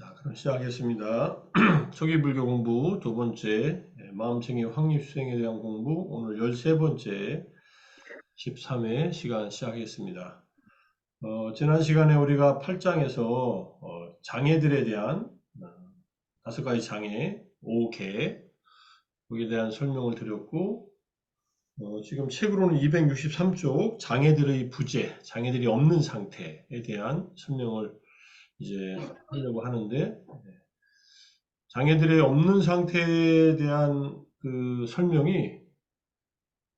자, 그럼 시작하겠습니다. 초기불교 공부 두 번째, 마음챙김 확립수행에 대한 공부, 오늘 13번째 13회 시간 시작하겠습니다. 지난 시간에 우리가 8장에서 장애들에 대한 어, 5가지 장애, 5개, 거기에 대한 설명을 드렸고, 지금 책으로는 263쪽 장애들의 부재, 장애들이 없는 상태에 대한 설명을 이제 하려고 하는데, 장애들이 없는 상태에 대한 그 설명이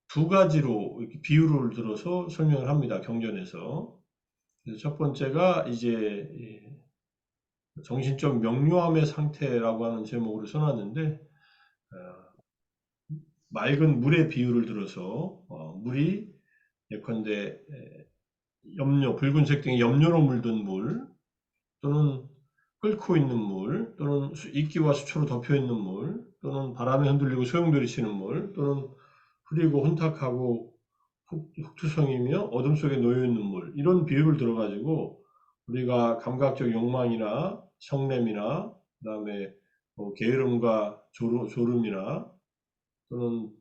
두 가지로 이렇게 비유를 들어서 설명을 합니다. 경전에서. 그래서 첫 번째가 이제 정신적 명료함의 상태라고 하는 제목으로 써놨는데, 맑은 물의 비유를 들어서 물이 예컨대 염료, 붉은색 등의 염료로 물든 물, 또는 끓고 있는 물, 또는 이끼와 수초로 덮여 있는 물, 또는 바람에 흔들리고 소용돌이 치는 물, 또는 흐리고 혼탁하고 흑투성이며 어둠 속에 놓여 있는 물, 이런 비유를 들어가지고 우리가 감각적 욕망이나 성냄이나 그다음에 게으름과 졸음이나 또는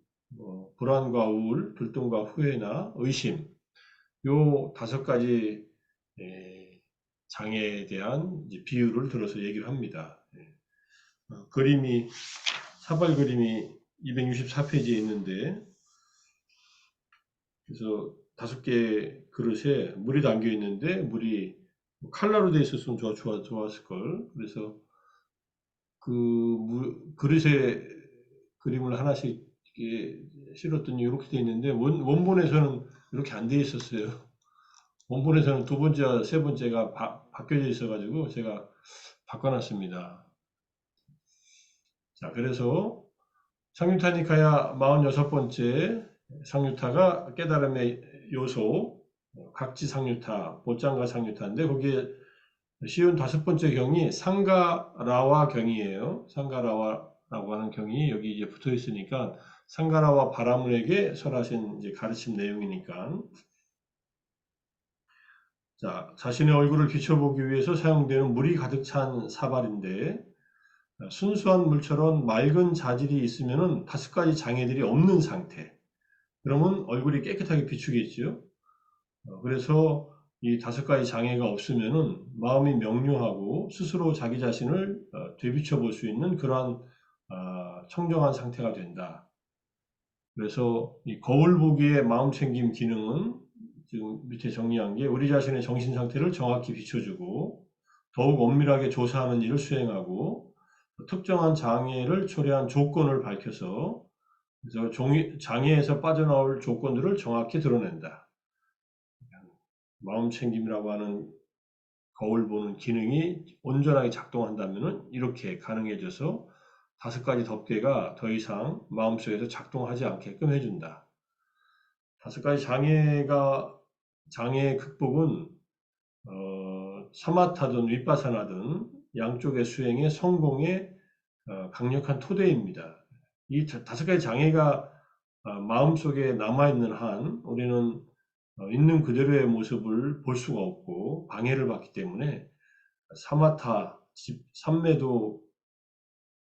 불안과 우울, 들뜸과 후회나 의심, 요 5가지 장애에 대한 이제 비유를 들어서 얘기를 합니다. 그림이 사발 그림이 264페이지에 있는데, 그래서 5개 그릇에 물이 담겨 있는데 물이 칼라로 되어 있었으면 좋았을 걸. 그래서 그릇에 그림을 하나씩 이렇게 실었더니 이렇게 되어 있는데 원본에서는 이렇게 안 되어 있었어요. 원본에서는 두 번째와 세 번째가 바뀌어져 있어가지고 제가 바꿔놨습니다. 자, 그래서 상유타니카야 46번째 상유타가 깨달음의 요소, 각지 상유타, 보짱가 상유타인데 거기에 쉬운 5번째 경이 상가라와 경이에요. 상가라와라고 하는 경이 여기 이제 붙어 있으니까 상가라와 바라문에게 설하신 이제 가르침 내용이니까. 자, 자신의 얼굴을 비춰보기 위해서 사용되는 물이 가득 찬 사발인데, 순수한 물처럼 맑은 자질이 있으면은 5가지 장애들이 없는 상태. 그러면 얼굴이 깨끗하게 비추겠죠. 그래서 이 5가지 장애가 없으면은 마음이 명료하고 스스로 자기 자신을 되비춰 볼 수 있는 그러한 청정한 상태가 된다. 그래서 이 거울 보기의 마음 챙김 기능은 지금 밑에 정리한 게 우리 자신의 정신 상태를 정확히 비춰주고 더욱 엄밀하게 조사하는 일을 수행하고 특정한 장애를 초래한 조건을 밝혀서 그래서 장애에서 빠져나올 조건들을 정확히 드러낸다. 마음 챙김이라고 하는 거울 보는 기능이 온전하게 작동한다면 이렇게 가능해져서 5가지 덮개가 더 이상 마음속에서 작동하지 않게끔 해준다. 5가지 장애의 극복은 사마타든 윗바사나든 양쪽의 수행의 성공의 강력한 토대입니다. 이 5가지 장애가 마음속에 남아있는 한 우리는 있는 그대로의 모습을 볼 수가 없고 방해를 받기 때문에 사마타, 삼매도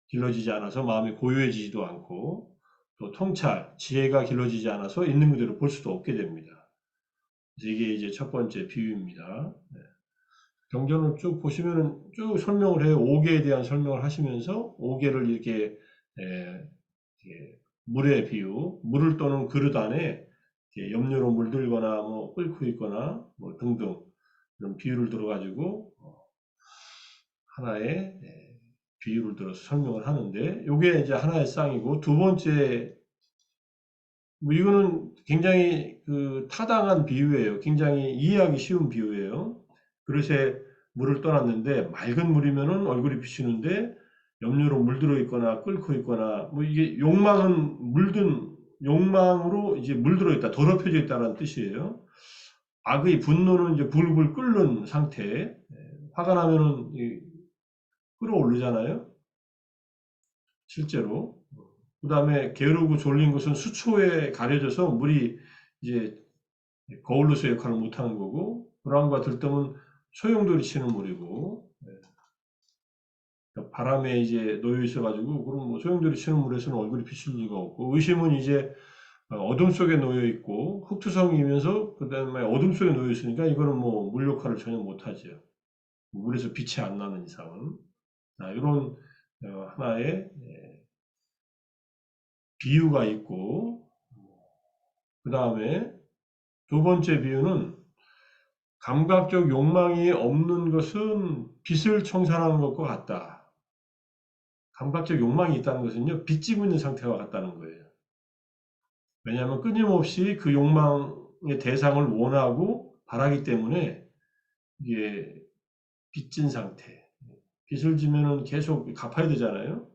길러지지 않아서 마음이 고요해지지도 않고 또 통찰, 지혜가 길러지지 않아서 있는 그대로 볼 수도 없게 됩니다. 그래서 이게 이제 첫 번째 비유입니다. 네. 경전을 쭉 보시면은 쭉 설명을 해요. 5개에 대한 설명을 하시면서 5개를 이렇게, 이렇게 물의 비유, 물을 떠는 그릇 안에 염료로 물들거나 뭐 끓고 있거나 뭐 등등 이런 비유를 들어가지고 하나의 비유를 들어서 설명을 하는데 이게 이제 하나의 쌍이고 두 번째 뭐 이거는 굉장히 그 타당한 비유예요. 굉장히 이해하기 쉬운 비유예요. 그릇에 물을 떠났는데 맑은 물이면은 얼굴이 비치는데 염료로 물들어 있거나 끓고 있거나 뭐 이게 욕망으로 이제 물들어 있다, 더럽혀져 있다는 뜻이에요. 악의 분노는 이제 불불 끓는 상태. 화가 나면은 끓어오르잖아요. 실제로. 그 다음에 게으르고 졸린 것은 수초에 가려져서 물이 이제 거울로서 역할을 못하는 거고, 불안과 들뜸은 소용돌이 치는 물이고, 바람에 이제 놓여 있어가지고, 그럼 뭐 소용돌이 치는 물에서는 얼굴이 비칠 리가 없고, 의심은 이제 어둠 속에 놓여 있고, 흙투성이면서 그다음에 어둠 속에 놓여 있으니까 이거는 뭐 물 역할을 전혀 못하죠. 물에서 빛이 안 나는 이상은. 이런 하나의 비유가 있고, 그 다음에 두 번째 비유는 감각적 욕망이 없는 것은 빛을 청산하는 것과 같다. 감각적 욕망이 있다는 것은요, 빚지고 있는 상태와 같다는 거예요. 왜냐하면 끊임없이 그 욕망의 대상을 원하고 바라기 때문에 이게 빚진 상태. 빚을 지면은 계속 갚아야 되잖아요.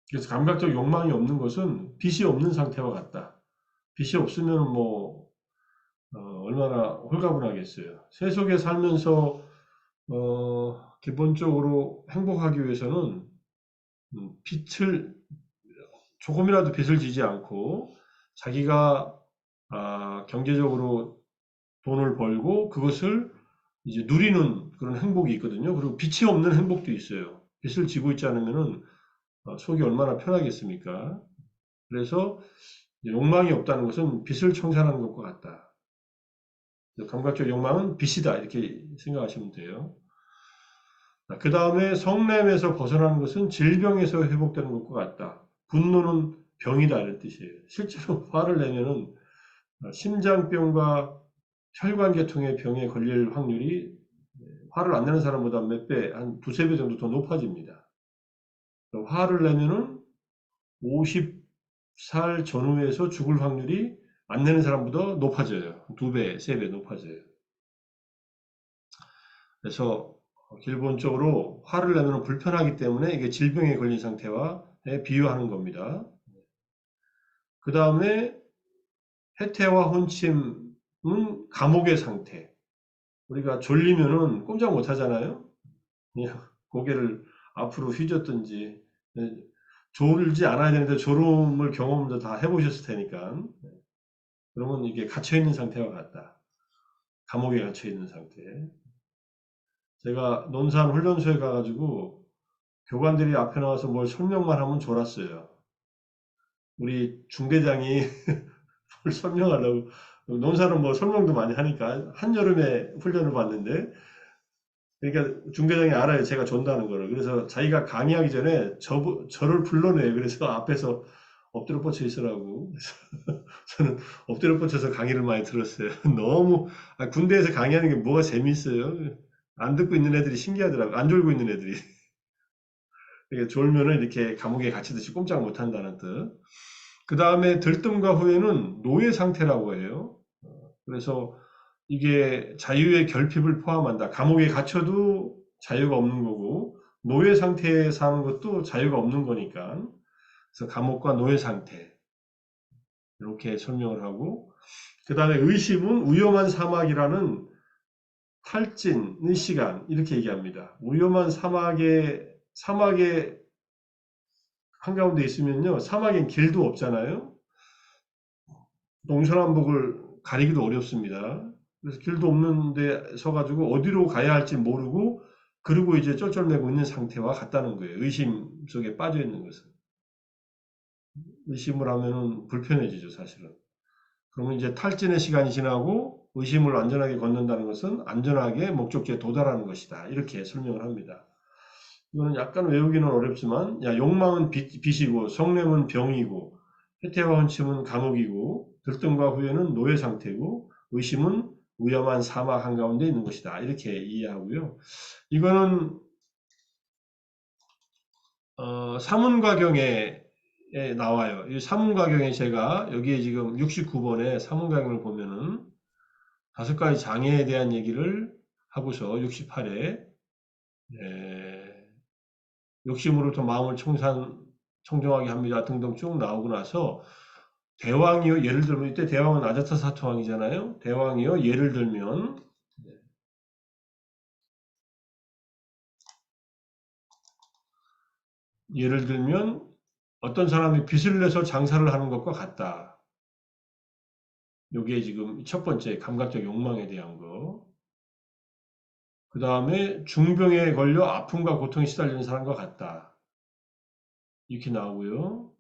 그래서 감각적 욕망이 없는 것은 빚이 없는 상태와 같다. 빚이 없으면 뭐 얼마나 홀가분하겠어요. 세속에 살면서 기본적으로 행복하기 위해서는 빚을 조금이라도 빚을 지지 않고 자기가 경제적으로 돈을 벌고 그것을 이제 누리는 그런 행복이 있거든요. 그리고 빚이 없는 행복도 있어요. 빚을 지고 있지 않으면은 속이 얼마나 편하겠습니까? 그래서 욕망이 없다는 것은 빚을 청산하는 것과 같다. 감각적 욕망은 빚이다 이렇게 생각하시면 돼요. 그 다음에 성냄에서 벗어나는 것은 질병에서 회복되는 것과 같다. 분노는 병이다 이런 뜻이에요. 실제로 화를 내면은 심장병과 혈관계통의 병에 걸릴 확률이 화를 안 내는 사람보다 몇 배, 한 두세 배 정도 더 높아집니다. 화를 내면은 50살 전후에서 죽을 확률이 안 내는 사람보다 높아져요. 두 배, 세 배 높아져요. 그래서 기본적으로 화를 내면 불편하기 때문에 이게 질병에 걸린 상태와 비유하는 겁니다. 그 다음에 해태와 혼침은 감옥의 상태. 우리가 졸리면은 꼼짝 못 하잖아요. 그냥 고개를 앞으로 휘젓든지 졸지 않아야 되는데 졸음을 경험도 다 해보셨을 테니까 그러면 이게 갇혀있는 상태와 같다. 감옥에 갇혀있는 상태. 제가 논산 훈련소에 가가지고 교관들이 앞에 나와서 뭘 설명만 하면 졸았어요. 우리 중대장이 뭘 설명하려고 논산은 뭐 설명도 많이 하니까 한여름에 훈련을 받는데 그러니까 중대장이 알아요. 제가 존다는 거를. 그래서 자기가 강의하기 전에 저를 불러내요. 그래서 앞에서 엎드려 뻗쳐 있으라고. 그래서 저는 엎드려 뻗쳐서 강의를 많이 들었어요. 너무 군대에서 강의하는 게 뭐가 재밌어요. 안 듣고 있는 애들이 신기하더라고. 안 졸고 있는 애들이. 그러니까 졸면은 이렇게 감옥에 갇히듯이 꼼짝 못 한다는 뜻. 그 다음에 들뜸과 후회는 노예 상태라고 해요. 그래서 이게 자유의 결핍을 포함한다. 감옥에 갇혀도 자유가 없는 거고, 노예 상태에 사는 것도 자유가 없는 거니까. 그래서 감옥과 노예 상태. 이렇게 설명을 하고, 그 다음에 의심은 위험한 사막이라는 탈진의 시간. 이렇게 얘기합니다. 위험한 사막에 한가운데 있으면요. 사막엔 길도 없잖아요. 동서남북을 가리기도 어렵습니다. 그래서 길도 없는 데 서가지고 어디로 가야 할지 모르고 그러고 이제 쩔쩔매고 있는 상태와 같다는 거예요. 의심 속에 빠져 있는 것은. 의심을 하면은 불편해지죠, 사실은. 그러면 이제 탈진의 시간이 지나고 의심을 안전하게 걷는다는 것은 안전하게 목적지에 도달하는 것이다. 이렇게 설명을 합니다. 이거는 약간 외우기는 어렵지만, 욕망은 빚이고, 성냄은 병이고, 해태와 헌침은 감옥이고, 들뜸과 후회는 노예 상태고, 의심은 위험한 사막 한가운데 있는 것이다. 이렇게 이해하고요. 이거는 사문과경에 나와요. 이 사문과경에 제가 여기에 지금 69번에 사문과경을 보면은 다섯 가지 장애에 대한 얘기를 하고서 68에 욕심으로부터 마음을 청정하게 합니다. 등등 쭉 나오고 나서 대왕이요. 예를 들면 이때 대왕은 아자타사트 왕이잖아요. 대왕이요. 예를 들면 어떤 사람이 빚을 내서 장사를 하는 것과 같다. 요게 지금 첫 번째 감각적 욕망에 대한 거. 그 다음에 중병에 걸려 아픔과 고통에 시달리는 사람과 같다. 이렇게 나오고요.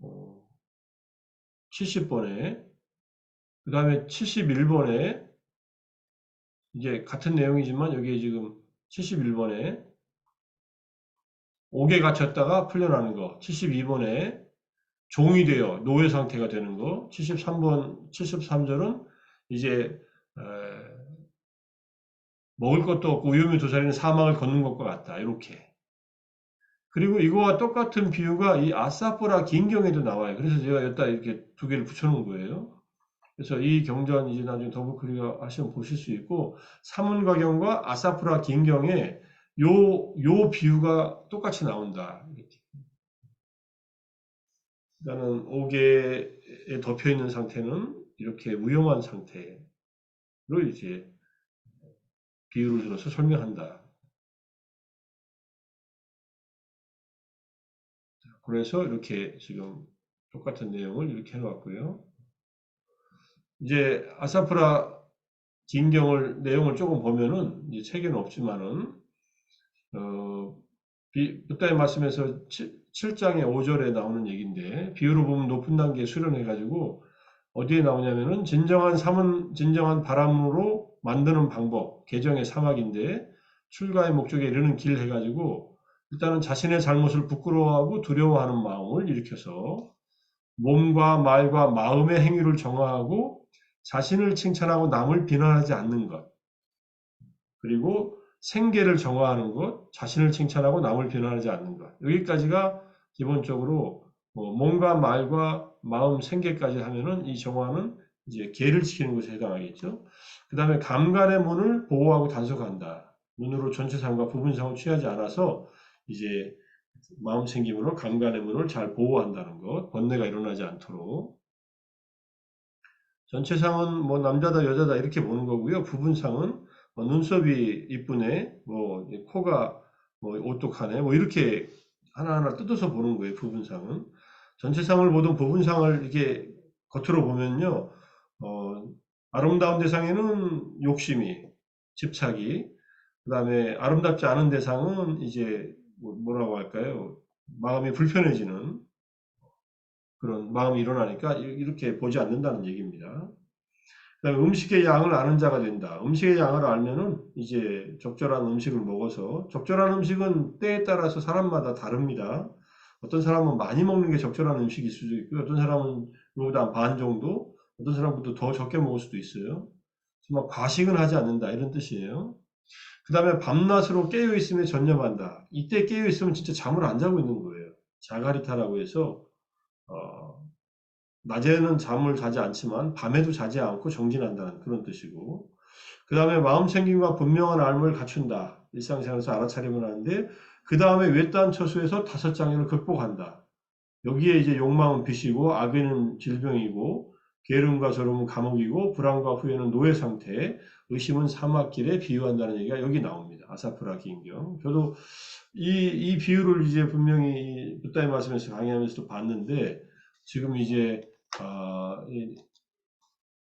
70번에, 그 다음에 71번에, 이제 같은 내용이지만 여기에 지금 71번에 옥에 갇혔다가 풀려나는 거, 72번에 종이 되어 노예 상태가 되는 거, 73절은 이제 먹을 것도 없고 위험에 도사리는 사막을 걷는 것과 같다. 이렇게. 그리고 이거와 똑같은 비유가 이 아사포라 긴경에도 나와요. 그래서 제가 여기다 이렇게 두 개를 붙여놓은 거예요. 그래서 이 경전 이제 나중에 더블클릭 하시면 보실 수 있고, 사문가경과 아사프라 긴경에 요 비유가 똑같이 나온다. 이렇게. 그러니까는 옥에 덮여 있는 상태는 이렇게 위험한 상태로 이제 비유를 들어서 설명한다. 그래서 이렇게 지금 똑같은 내용을 이렇게 해놓았고요. 이제 아사프라 긴경을 내용을 조금 보면은 이제 책에는 없지만은 그때의 말씀에서 7장의 5절에 나오는 얘기인데, 비유로 보면 높은 단계에 수련해가지고 어디에 나오냐면은 진정한 삶은 진정한 바람으로 만드는 방법, 개정의 사막인데 출가의 목적에 이르는 길 해가지고 일단은 자신의 잘못을 부끄러워하고 두려워하는 마음을 일으켜서 몸과 말과 마음의 행위를 정화하고 자신을 칭찬하고 남을 비난하지 않는 것, 그리고 생계를 정화하는 것, 자신을 칭찬하고 남을 비난하지 않는 것. 여기까지가 기본적으로 몸과 말과 마음, 생계까지 하면은 이 정화는 이제 계를 지키는 것에 해당하겠죠. 그 다음에 감간의 문을 보호하고 단속한다. 눈으로 전체상과 부분상을 취하지 않아서 이제 마음 챙김으로 감간의 문을 잘 보호한다는 것, 번뇌가 일어나지 않도록. 전체상은 뭐 남자다 여자다 이렇게 보는 거고요. 부분상은 눈썹이 이쁘네, 뭐 코가 뭐 오똑하네, 뭐 이렇게 하나하나 뜯어서 보는 거예요. 부분상은. 전체상을 보든 부분상을 이렇게 겉으로 보면요, 아름다운 대상에는 욕심이, 집착이, 그 다음에 아름답지 않은 대상은 이제 뭐라고 할까요? 마음이 불편해지는 그런 마음이 일어나니까 이렇게 보지 않는다는 얘기입니다. 그다음에 음식의 양을 아는 자가 된다. 음식의 양을 알면은 이제 적절한 음식을 먹어서, 적절한 음식은 때에 따라서 사람마다 다릅니다. 어떤 사람은 많이 먹는 게 적절한 음식일 수도 있고, 어떤 사람은 이거보다 반 정도, 어떤 사람보다 더 적게 먹을 수도 있어요. 정말 과식은 하지 않는다 이런 뜻이에요. 그 다음에 밤낮으로 깨어 있음에 전념한다. 이때 깨어 있으면 진짜 잠을 안 자고 있는 거예요. 자가리타라고 해서 낮에는 잠을 자지 않지만 밤에도 자지 않고 정진한다는 그런 뜻이고, 그 다음에 마음 챙김과 분명한 알을 갖춘다. 일상생활에서 알아차림을 하는데, 그 다음에 외딴 처수에서 5장애를 극복한다. 여기에 이제 욕망은 빚이고, 악에는 질병이고, 게으름과 저름은 감옥이고, 불안과 후회는 노예 상태, 의심은 사막길에 비유한다는 얘기가 여기 나옵니다. 아사프라 긴경. 저도 이 비유를 이제 분명히 붓다의 말씀에서 강의하면서도 봤는데, 지금 이제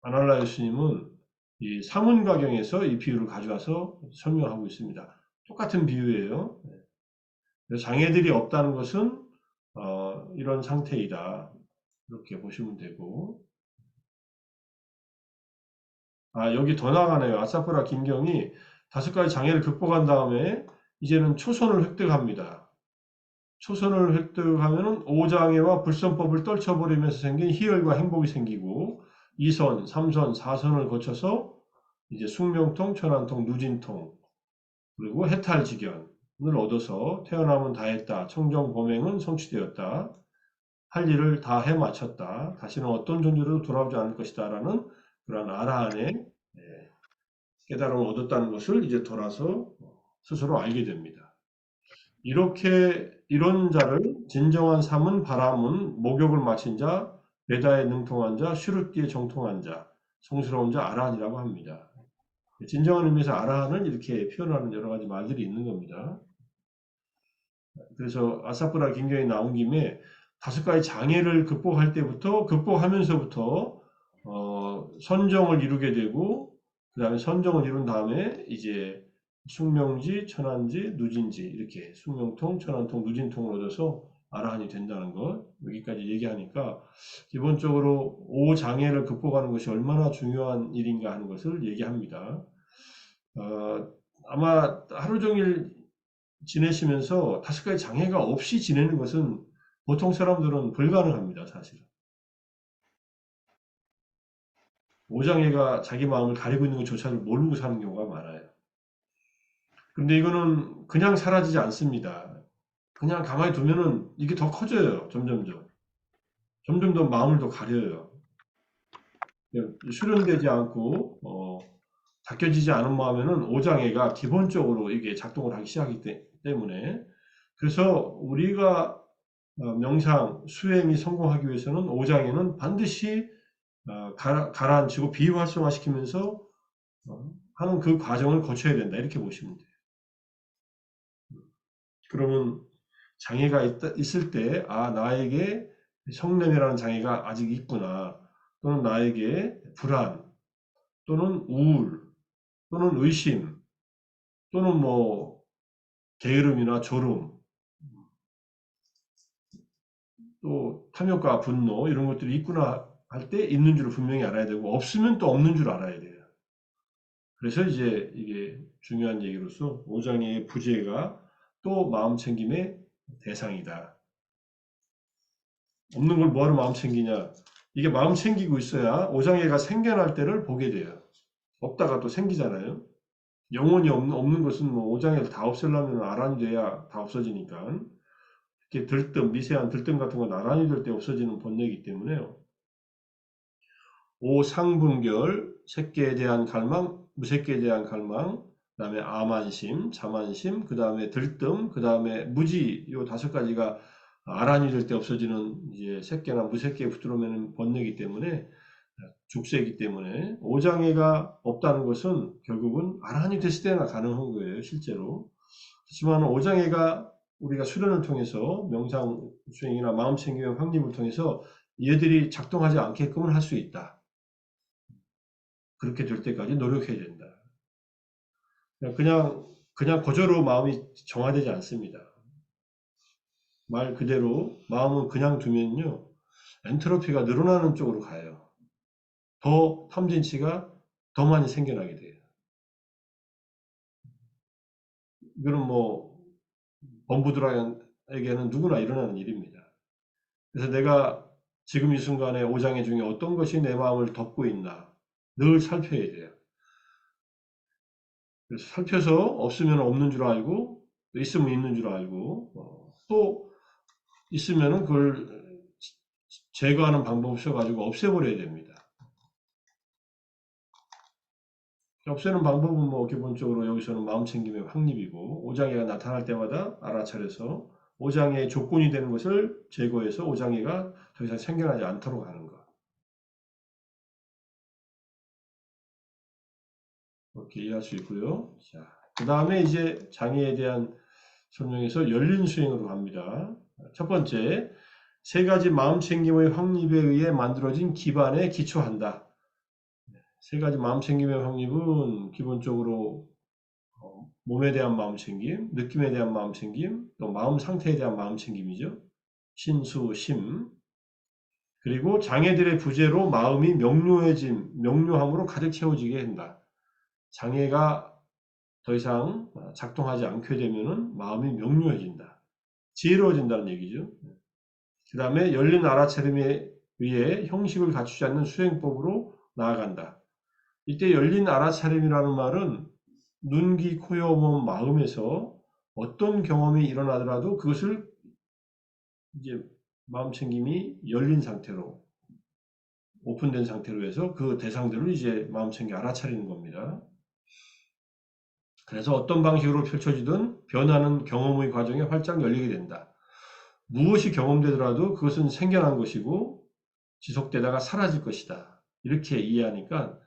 아날라 예수님은 이 사문가경에서 이 비유를 가져와서 설명하고 있습니다. 똑같은 비유예요. 그래서 장애들이 없다는 것은 이런 상태이다. 이렇게 보시면 되고, 여기 더 나가네요. 아사프라 긴경이 5가지 장애를 극복한 다음에 이제는 초선을 획득합니다. 초선을 획득하면은 5장애와 불선법을 떨쳐버리면서 생긴 희열과 행복이 생기고, 2선, 3선, 4선을 거쳐서 이제 숙명통, 천안통, 누진통, 그리고 해탈지견을 얻어서 태어남은 다했다. 청정범행은 성취되었다. 할 일을 다 해마쳤다. 다시는 어떤 존재로도 돌아오지 않을 것이다. 라는 그런 아라한의 깨달음을 얻었다는 것을 이제 돌아서 스스로 알게 됩니다. 이런 자를 진정한 삶은 바람은 목욕을 마친 자, 베다에 능통한 자, 슈르띠에 정통한 자, 성스러운 자 아라한이라고 합니다. 진정한 의미에서 아라한을 이렇게 표현하는 여러 가지 말들이 있는 겁니다. 그래서 아사프라 긴경이 나온 김에 5가지 장애를 극복할 때부터, 극복하면서부터 선정을 이루게 되고, 그 다음에 선정을 이룬 다음에 이제 숙명지, 천안지, 누진지 이렇게 숙명통, 천안통, 누진통을 얻어서 아라한이 된다는 것 여기까지 얘기하니까 기본적으로 5장애를 극복하는 것이 얼마나 중요한 일인가 하는 것을 얘기합니다. 아마 하루 종일 지내시면서 5가지 장애가 없이 지내는 것은 보통 사람들은 불가능합니다, 사실은. 5장애가 자기 마음을 가리고 있는 것조차도 모르고 사는 경우가 많아요. 근데 이거는 그냥 사라지지 않습니다. 그냥 가만히 두면은 이게 더 커져요. 점점점. 점점 더 마음을 더 가려요. 수련되지 않고 닦여지지 않은 마음에는 5장애가 기본적으로 이게 작동을 하기 시작하기 때문에 그래서 우리가 명상, 수행이 성공하기 위해서는 5장애는 반드시 가라앉히고 비활성화시키면서 하는 그 과정을 거쳐야 된다. 이렇게 보시면 돼요. 그러면 장애가 있을 때, 나에게 성냄이라는 장애가 아직 있구나. 또는 나에게 불안, 또는 우울, 또는 의심, 또는 뭐, 게으름이나 졸음, 또 탐욕과 분노, 이런 것들이 있구나 할 때 있는 줄을 분명히 알아야 되고, 없으면 또 없는 줄 알아야 돼요. 그래서 이제 이게 중요한 얘기로서, 오장애의 부재가 또 마음 챙김의 대상이다. 없는 걸 뭐하러 마음 챙기냐? 이게 마음 챙기고 있어야 오장애가 생겨날 때를 보게 돼요. 없다가 또 생기잖아요. 영원히 없는 것은 뭐 오장애를 다 없애려면 아란이 돼야 다 없어지니까. 이렇게 들뜸, 미세한 들뜸 같은 건 아란이 될 때 없어지는 본능이기 때문에요. 오상분별, 새끼에 대한 갈망, 무새끼에 대한 갈망, 그 다음에 암안심, 자만심, 그 다음에 들뜸, 그 다음에 무지, 요 5가지가 아란이 될 때 없어지는 이제 새끼나 무새끼에 붙들어매는 본능이기 때문에 죽세이기 때문에 오장애가 없다는 것은 결국은 아란이 됐을 때나 가능한 거예요, 실제로. 그렇지만 오장애가 우리가 수련을 통해서 명상 수행이나 마음 챙김의 확립을 통해서 얘들이 작동하지 않게끔은 할 수 있다. 그렇게 될 때까지 노력해야 된다. 그냥 그저로 마음이 정화되지 않습니다. 말 그대로 마음은 그냥 두면요. 엔트로피가 늘어나는 쪽으로 가요. 더 탐진치가 더 많이 생겨나게 돼요. 이거는 뭐 범부들에게는 누구나 일어나는 일입니다. 그래서 내가 지금 이 순간에 오장애 중에 어떤 것이 내 마음을 덮고 있나 늘 살펴야 돼요. 그래서 살펴서 없으면 없는 줄 알고 있으면 있는 줄 알고 또 있으면은 그걸 제거하는 방법을 써가지고 없애버려야 됩니다. 없애는 방법은 뭐 기본적으로 여기서는 마음챙김의 확립이고 오장애가 나타날 때마다 알아차려서 오장애의 조건이 되는 것을 제거해서 오장애가 더 이상 생겨나지 않도록 하는 것. 이렇게 이해할 수 있고요. 자, 그 다음에 이제 장애에 대한 설명에서 열린 수행으로 갑니다. 첫 번째, 3가지 마음챙김의 확립에 의해 만들어진 기반에 기초한다. 3가지 마음챙김의 확립은 기본적으로 몸에 대한 마음챙김, 느낌에 대한 마음챙김, 또 마음 상태에 대한 마음챙김이죠. 신수, 심. 그리고 장애들의 부재로 마음이 명료함으로 가득 채워지게 한다. 장애가 더 이상 작동하지 않게 되면은 마음이 명료해진다. 지혜로워진다는 얘기죠. 그 다음에 열린 알아차림에 의해 형식을 갖추지 않는 수행법으로 나아간다. 이때 열린 알아차림이라는 말은 눈, 귀, 코, 여, 몸, 마음에서 어떤 경험이 일어나더라도 그것을 이제 마음챙김이 열린 상태로 오픈된 상태로 해서 그 대상들을 이제 마음챙김 알아차리는 겁니다. 그래서 어떤 방식으로 펼쳐지든 변하는 경험의 과정에 활짝 열리게 된다. 무엇이 경험되더라도 그것은 생겨난 것이고 지속되다가 사라질 것이다. 이렇게 이해하니까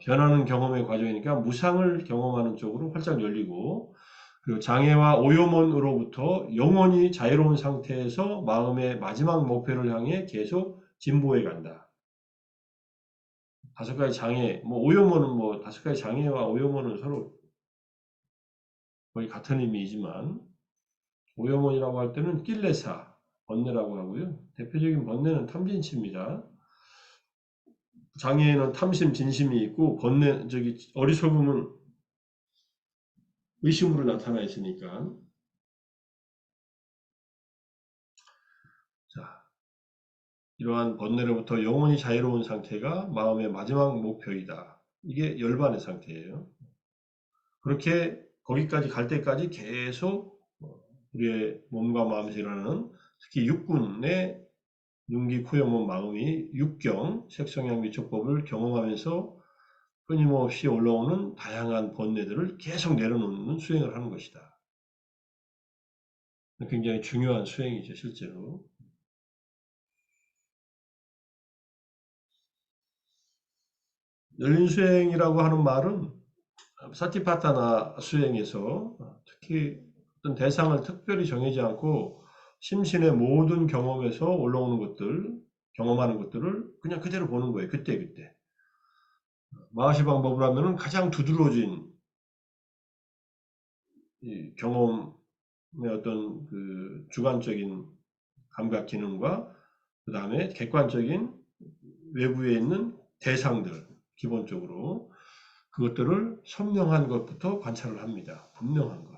변하는 경험의 과정이니까 무상을 경험하는 쪽으로 활짝 열리고 그리고 장애와 오염원으로부터 영원히 자유로운 상태에서 마음의 마지막 목표를 향해 계속 진보해 간다. 5가지 장애, 뭐 오염원은 뭐 5가지 장애와 오염원은 서로 거의 같은 의미이지만 오염원이라고 할 때는 낄레사, 번뇌라고 하고요. 대표적인 번뇌는 탐진치입니다. 장애에는 탐심, 진심이 있고 번뇌, 어리석음은 의심으로 나타나 있으니까. 자, 이러한 번뇌로부터 영원히 자유로운 상태가 마음의 마지막 목표이다. 이게 열반의 상태예요. 그렇게 거기까지 갈 때까지 계속 우리의 몸과 마음에서 일어나는 특히 육군의 윤기, 코염원, 마음이 육경, 색성향, 미촉법을 경험하면서 끊임없이 올라오는 다양한 번뇌들을 계속 내려놓는 수행을 하는 것이다. 굉장히 중요한 수행이죠, 실제로. 열린 수행이라고 하는 말은 사티파타나 수행에서 특히 어떤 대상을 특별히 정하지 않고 심신의 모든 경험에서 올라오는 것들, 경험하는 것들을 그냥 그대로 보는 거예요. 그때. 마하시 방법을 하면은 가장 두드러진 이 경험의 어떤 그 주관적인 감각 기능과 그 다음에 객관적인 외부에 있는 대상들, 기본적으로 그것들을 선명한 것부터 관찰을 합니다. 분명한 것.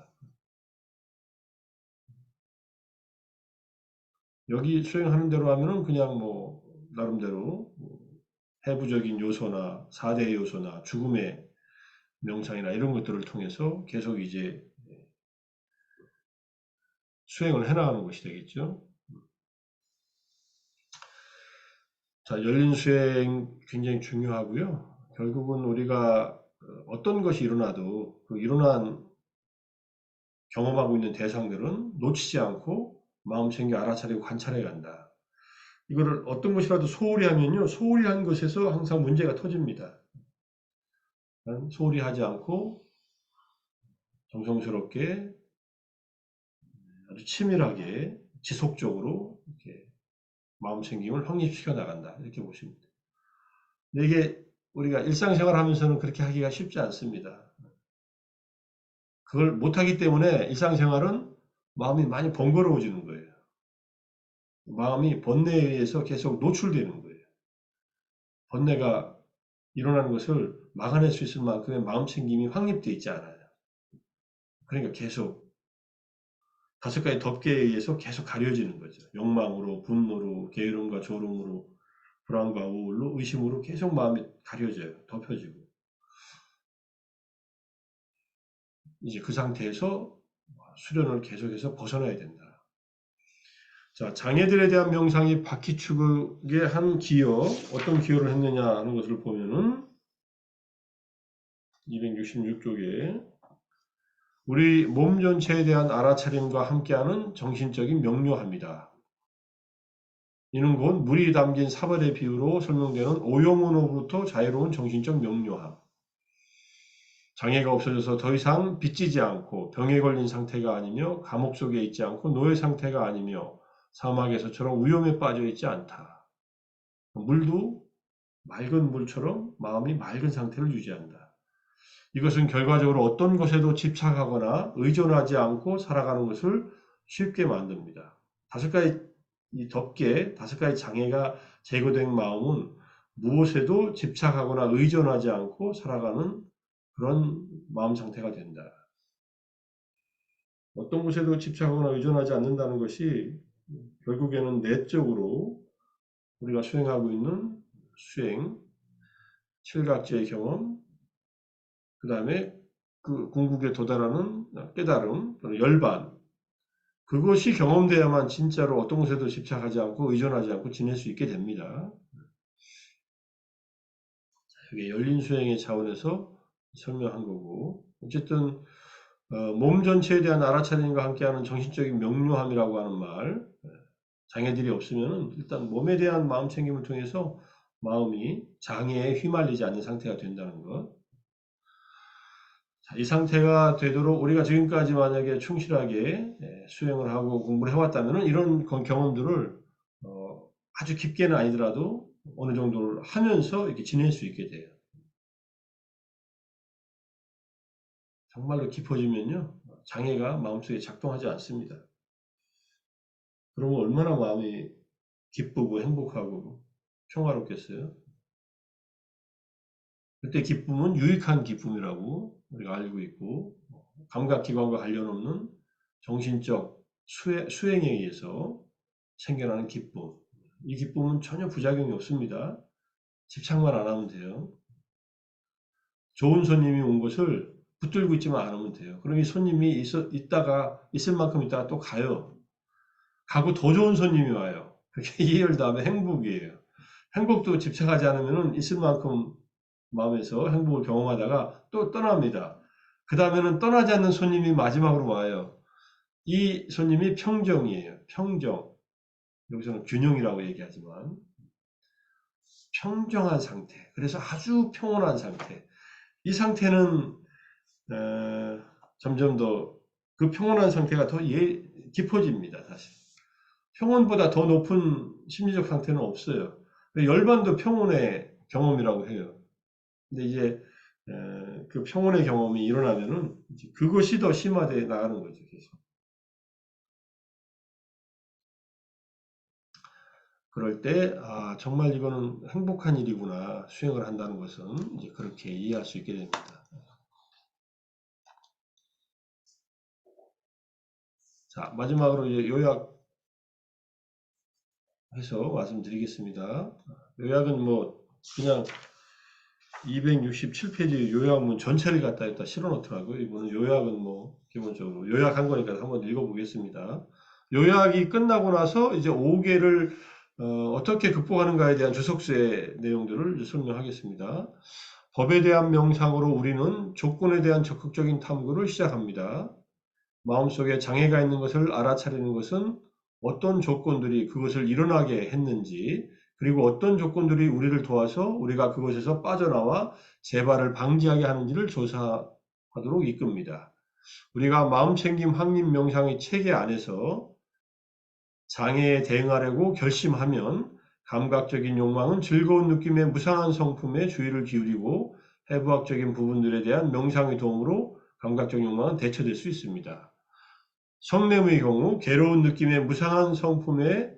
여기 수행하는 대로 하면은 그냥 뭐 나름대로 해부적인 요소나 4대 요소나 죽음의 명상이나 이런 것들을 통해서 계속 이제 수행을 해나가는 것이 되겠죠. 자, 열린 수행 굉장히 중요하고요. 결국은 우리가 어떤 것이 일어나도 그 일어난 경험하고 있는 대상들은 놓치지 않고 마음 챙겨 알아차리고 관찰해 간다. 이거를 어떤 것이라도 소홀히 하면요. 소홀히 한 것에서 항상 문제가 터집니다. 소홀히 하지 않고 정성스럽게 아주 치밀하게 지속적으로 이렇게 마음 챙김을 확립시켜 나간다. 이렇게 보시면 돼요. 근데 이게 우리가 일상생활 하면서는 그렇게 하기가 쉽지 않습니다. 그걸 못하기 때문에 일상생활은 마음이 많이 번거로워지는 거예요. 마음이 번뇌에 의해서 계속 노출되는 거예요. 번뇌가 일어나는 것을 막아낼 수 있을 만큼의 마음 챙김이 확립되어 있지 않아요. 그러니까 계속 다섯 가지 덮개에 의해서 계속 가려지는 거죠. 욕망으로, 분노로, 게으름과 조롱으로, 불안과 우울로, 의심으로 계속 마음이 가려져요. 덮여지고. 이제 그 상태에서 수련을 계속해서 벗어나야 된다. 자, 장애들에 대한 명상이 바퀴축의 한 기여, 어떤 기여를 했느냐 하는 것을 보면은 266쪽에 우리 몸 전체에 대한 알아차림과 함께하는 정신적인 명료함이다. 이는 곧 물이 담긴 사발의 비유로 설명되는 오용으로부터 자유로운 정신적 명료함. 장애가 없어져서 더 이상 빚지지 않고 병에 걸린 상태가 아니며 감옥 속에 있지 않고 노예 상태가 아니며 사막에서처럼 위험에 빠져 있지 않다. 물도 맑은 물처럼 마음이 맑은 상태를 유지한다. 이것은 결과적으로 어떤 것에도 집착하거나 의존하지 않고 살아가는 것을 쉽게 만듭니다. 다섯 가지 이 덮개, 다섯 가지 장애가 제거된 마음은 무엇에도 집착하거나 의존하지 않고 살아가는 그런 마음 상태가 된다. 어떤 것에도 집착하거나 의존하지 않는다는 것이 결국에는 내적으로 우리가 수행하고 있는 수행, 칠각지의 경험, 그 다음에 그 궁극에 도달하는 깨달음, 또는 열반, 그것이 경험돼야만 진짜로 어떤 것에도 집착하지 않고 의존하지 않고 지낼 수 있게 됩니다. 이게 열린 수행의 차원에서 설명한 거고, 어쨌든 몸 전체에 대한 알아차림과 함께하는 정신적인 명료함이라고 하는 말, 장애들이 없으면 일단 몸에 대한 마음 챙김을 통해서 마음이 장애에 휘말리지 않는 상태가 된다는 것. 자, 이 상태가 되도록 우리가 지금까지 만약에 충실하게 수행을 하고 공부를 해왔다면 이런 경험들을 아주 깊게는 아니더라도 어느 정도를 하면서 이렇게 지낼 수 있게 돼요. 정말로 깊어지면요. 장애가 마음속에 작동하지 않습니다. 그러면 얼마나 마음이 기쁘고 행복하고 평화롭겠어요? 그때 기쁨은 유익한 기쁨이라고 우리가 알고 있고, 감각기관과 관련 없는 정신적 수행에 의해서 생겨나는 기쁨. 이 기쁨은 전혀 부작용이 없습니다. 집착만 안 하면 돼요. 좋은 손님이 온 것을 붙들고 있지만 않으면 돼요. 그러니 손님이 있을 만큼 있다가 또 가요. 가고 더 좋은 손님이 와요. 그게 이해를 다음에 행복이에요. 행복도 집착하지 않으면 있을 만큼 마음에서 행복을 경험하다가 또 떠납니다. 그 다음에는 떠나지 않는 손님이 마지막으로 와요. 이 손님이 평정이에요. 평정. 여기서는 균형이라고 얘기하지만 평정한 상태. 그래서 아주 평온한 상태. 이 상태는 점점 더 그 평온한 상태가 더 깊어집니다. 사실. 평온보다 더 높은 심리적 상태는 없어요. 열반도 평온의 경험이라고 해요. 근데 이제 그 평온의 경험이 일어나면은 그것이 더 심화되어 나가는 거죠. 계속. 그럴 때, 아, 정말 이거는 행복한 일이구나. 수행을 한다는 것은 이제 그렇게 이해할 수 있게 됩니다. 자, 마지막으로 이제 요약해서 말씀드리겠습니다. 요약은 뭐, 그냥 267페이지 요약문 전체를 갖다 실어 놓더라고요. 이거는 요약은 뭐, 기본적으로 요약한 거니까 한번 읽어보겠습니다. 요약이 끝나고 나서 이제 5개를 어떻게 극복하는가에 대한 주석서의 내용들을 설명하겠습니다. 법에 대한 명상으로 우리는 조건에 대한 적극적인 탐구를 시작합니다. 마음속에 장애가 있는 것을 알아차리는 것은 어떤 조건들이 그것을 일어나게 했는지, 그리고 어떤 조건들이 우리를 도와서 우리가 그것에서 빠져나와 재발을 방지하게 하는지를 조사하도록 이끕니다. 우리가 마음챙김 확립 명상의 체계 안에서 장애에 대응하려고 결심하면 감각적인 욕망은 즐거운 느낌의 무상한 성품에 주의를 기울이고 해부학적인 부분들에 대한 명상의 도움으로 감각적 욕망은 대처될 수 있습니다. 성냄의 경우 괴로운 느낌의 무상한 성품에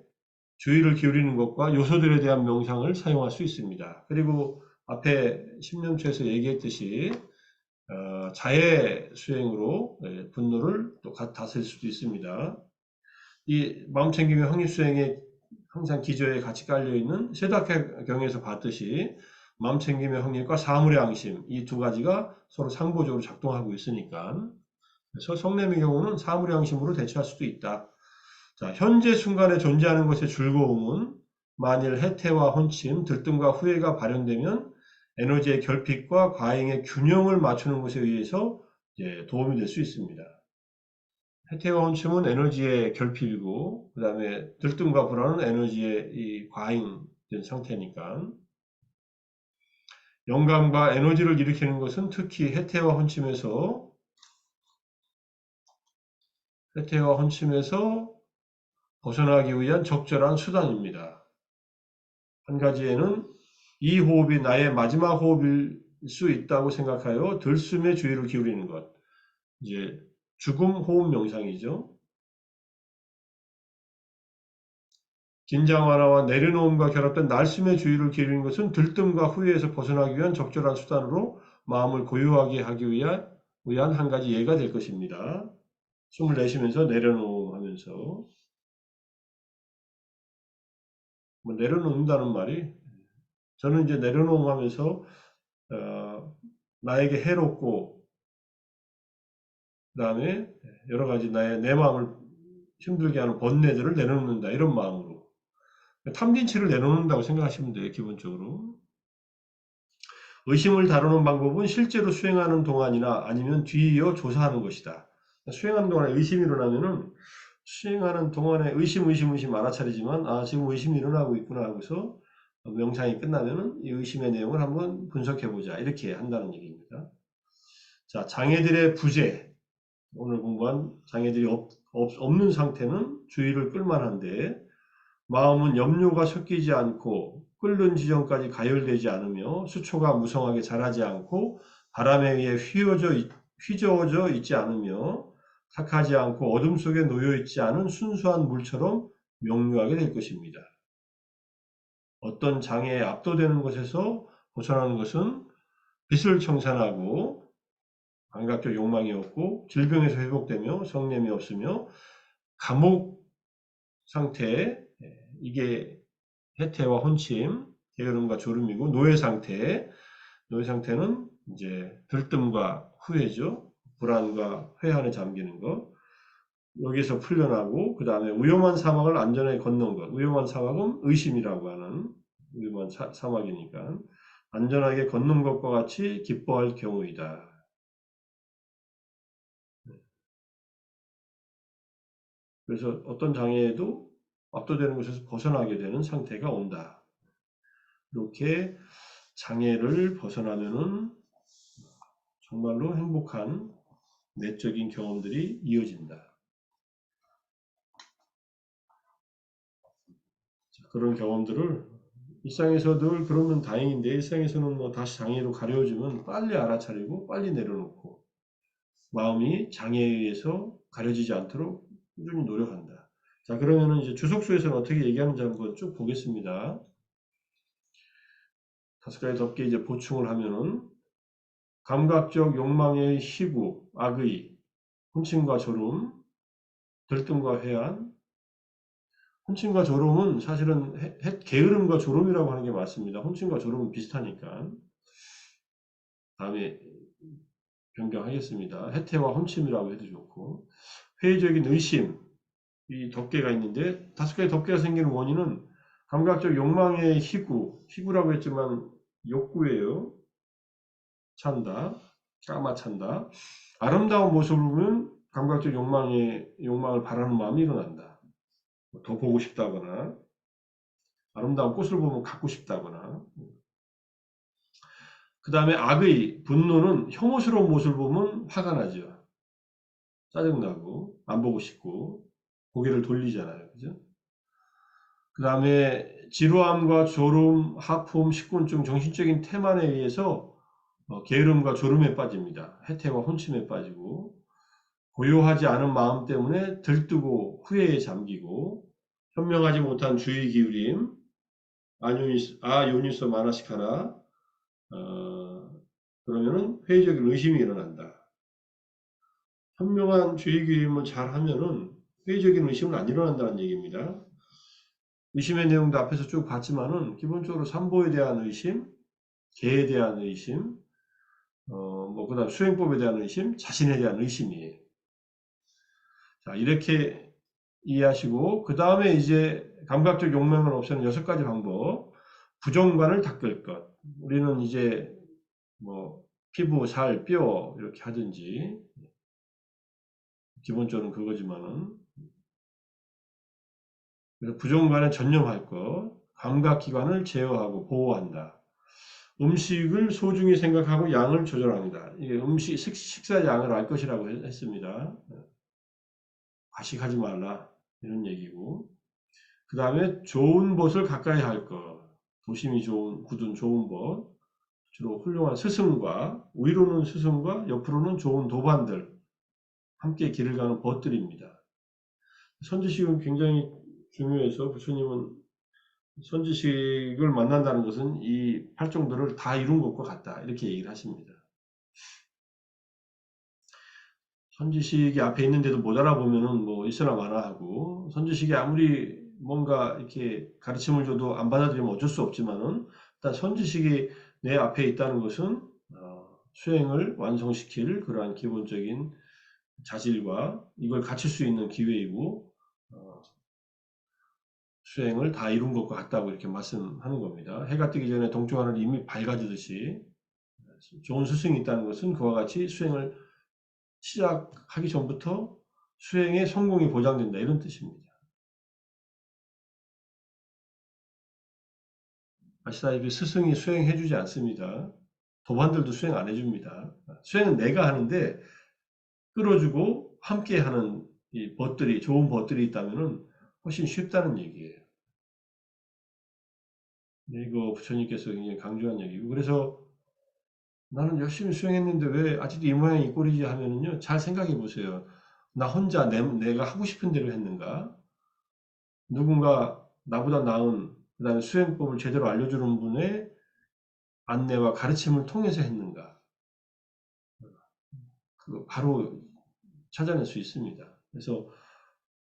주의를 기울이는 것과 요소들에 대한 명상을 사용할 수 있습니다. 그리고 앞에 10년초에서 얘기했듯이 자해 수행으로 분노를 또 다스릴 수도 있습니다. 이 마음챙김의 확립수행에 항상 기저에 같이 깔려있는 세다경에서 봤듯이 마음챙김의 확립과 사물의 앙심 이 두 가지가 서로 상보적으로 작동하고 있으니까 그래서 성냄의 경우는 사물의 앙심으로 대처할 수도 있다. 자, 현재 순간에 존재하는 것의 즐거움은 만일 해태와 혼침, 들뜸과 후회가 발현되면 에너지의 결핍과 과잉의 균형을 맞추는 것에 의해서 도움이 될 수 있습니다. 해태와 혼침은 에너지의 결핍이고, 그 다음에 들뜸과 불안은 에너지의 이 과잉된 상태니까. 영감과 에너지를 일으키는 것은 특히 해태와 혼침에서 벗어나기 위한 적절한 수단입니다. 한 가지에는 이 호흡이 나의 마지막 호흡일 수 있다고 생각하여 들숨에 주의를 기울이는 것. 이제 죽음 호흡 명상이죠. 긴장 완화와 내려놓음과 결합된 날숨에 주의를 기울이는 것은 들뜸과 후회에서 벗어나기 위한 적절한 수단으로 마음을 고요하게 하기 위한 한 가지 예가 될 것입니다. 숨을 내쉬면서 내려놓으면서 뭐 내려놓는다는 말이 저는 이제 내려놓으면서 나에게 해롭고 그 다음에 여러 가지 내 마음을 힘들게 하는 번뇌들을 내려놓는다 이런 마음으로 탐진치를 내려놓는다고 생각하시면 돼요. 기본적으로 의심을 다루는 방법은 실제로 수행하는 동안이나 아니면 뒤이어 조사하는 것이다. 수행하는 동안에 의심이 일어나면은 수행하는 동안에 의심 알아차리지만 아 지금 의심이 일어나고 있구나 하고서 명상이 끝나면은 이 의심의 내용을 한번 분석해보자 이렇게 한다는 얘기입니다. 자, 장애들의 부재 오늘 공부한 장애들이 없는 상태는 주의를 끌만한데 마음은 염려가 섞이지 않고 끓는 지점까지 가열되지 않으며 수초가 무성하게 자라지 않고 바람에 의해 휘저어져 있지 않으며 탁하지 않고 어둠 속에 놓여 있지 않은 순수한 물처럼 명료하게 될 것입니다. 어떤 장애에 압도되는 것에서 벗어나는 것은 빛을 청산하고 감각적 욕망이 없고 질병에서 회복되며 성냄이 없으며 감옥 상태, 이게 해태와 혼침, 게으름과 졸음이고 노예 상태는 이제 들뜸과 후회죠. 불안과 회한에 잠기는 것. 여기서 풀려나고 그 다음에 위험한 사막을 안전하게 걷는 것. 위험한 사막은 의심이라고 하는 위험한 사막이니까 안전하게 걷는 것과 같이 기뻐할 경우이다. 그래서 어떤 장애에도 압도되는 것에서 벗어나게 되는 상태가 온다. 이렇게 장애를 벗어나면은 정말로 행복한 내적인 경험들이 이어진다. 그런 경험들을 일상에서 늘 그러면 다행인데 일상에서는 뭐 다시 장애로 가려지면 빨리 알아차리고 빨리 내려놓고 마음이 장애에 의해서 가려지지 않도록 꾸준히 노력한다. 자, 그러면은 이제 주석서에서는 어떻게 얘기하는지 한번 쭉 보겠습니다. 5가지 덮개 이제 보충을 하면은 감각적 욕망의 희구, 악의, 혼침과 졸음, 들뜸과 회한. 혼침과 졸음은 사실은 게으름과 졸음이라고 하는 게 맞습니다. 혼침과 졸음은 비슷하니까. 다음에 변경하겠습니다. 해태와 혼침이라고 해도 좋고. 회의적인 의심, 이 덮개가 있는데 5가지 덮개가 생기는 원인은 감각적 욕망의 희구라고 했지만 욕구예요. 찬다, 까마찬다. 아름다운 모습을 보면 감각적 욕망을 바라는 마음이 일어난다. 더 보고 싶다거나, 아름다운 꽃을 보면 갖고 싶다거나. 그 다음에 악의, 분노는 혐오스러운 모습을 보면 화가 나죠. 짜증나고, 안 보고 싶고, 고개를 돌리잖아요. 그죠? 그 다음에 지루함과 졸음, 하품, 식곤증, 정신적인 태만에 의해서 게으름과 졸음에 빠집니다. 해태와 혼침에 빠지고, 고요하지 않은 마음 때문에 들뜨고 후회에 잠기고, 현명하지 못한 주의 기울임, 아요니소 마나시카라, 그러면은 회의적인 의심이 일어난다. 현명한 주의 기울임을 잘 하면은 회의적인 의심은 안 일어난다는 얘기입니다. 의심의 내용도 앞에서 쭉 봤지만은 기본적으로 삼보에 대한 의심, 개에 대한 의심, 그다음 수행법에 대한 의심, 자신에 대한 의심이에요. 자, 이렇게 이해하시고, 그 다음에 이제 감각적 욕망을 없애는 6가지 방법. 부정관을 닦을 것. 우리는 이제 뭐 피부, 살, 뼈 이렇게 하든지 기본적으로 그거지만은, 그래서 부정관에 전념할 것. 감각기관을 제어하고 보호한다. 음식을 소중히 생각하고 양을 조절합니다. 이게 식사 양을 알 것이라고 했습니다. 과식하지 말라 이런 얘기고, 그 다음에 좋은 벗을 가까이 할 것. 도심이 굳은 좋은 벗, 주로 훌륭한 스승과 위로는 스승과 옆으로는 좋은 도반들 함께 길을 가는 벗들입니다. 선지식은 굉장히 중요해서 부처님은 선지식을 만난다는 것은 이 8종들을 다 이룬 것과 같다 이렇게 얘기를 하십니다. 선지식이 앞에 있는데도 못 알아보면은 뭐 있으나 마나 하고, 선지식이 아무리 뭔가 이렇게 가르침을 줘도 안 받아들이면 어쩔 수 없지만은, 일단 선지식이 내 앞에 있다는 것은 수행을 완성시킬 그러한 기본적인 자질과 이걸 갖출 수 있는 기회이고, 수행을 다 이룬 것과 같다고 이렇게 말씀하는 겁니다. 해가 뜨기 전에 동쪽 하늘이 이미 밝아지듯이 좋은 스승이 있다는 것은 그와 같이 수행을 시작하기 전부터 수행의 성공이 보장된다 이런 뜻입니다. 아시다시피 스승이 수행해주지 않습니다. 도반들도 수행 안 해줍니다. 수행은 내가 하는데 끌어주고 함께하는 이 좋은 벗들이 있다면 훨씬 쉽다는 얘기예요. 이거 부처님께서 굉장히 강조한 얘기고, 그래서 나는 열심히 수행했는데 왜 아직도 이 모양이 이 꼴이지 하면은요, 잘 생각해 보세요. 나 혼자 내가 하고 싶은 대로 했는가? 누군가 나보다 나은 그다음에 수행법을 제대로 알려주는 분의 안내와 가르침을 통해서 했는가? 그거 바로 찾아낼 수 있습니다. 그래서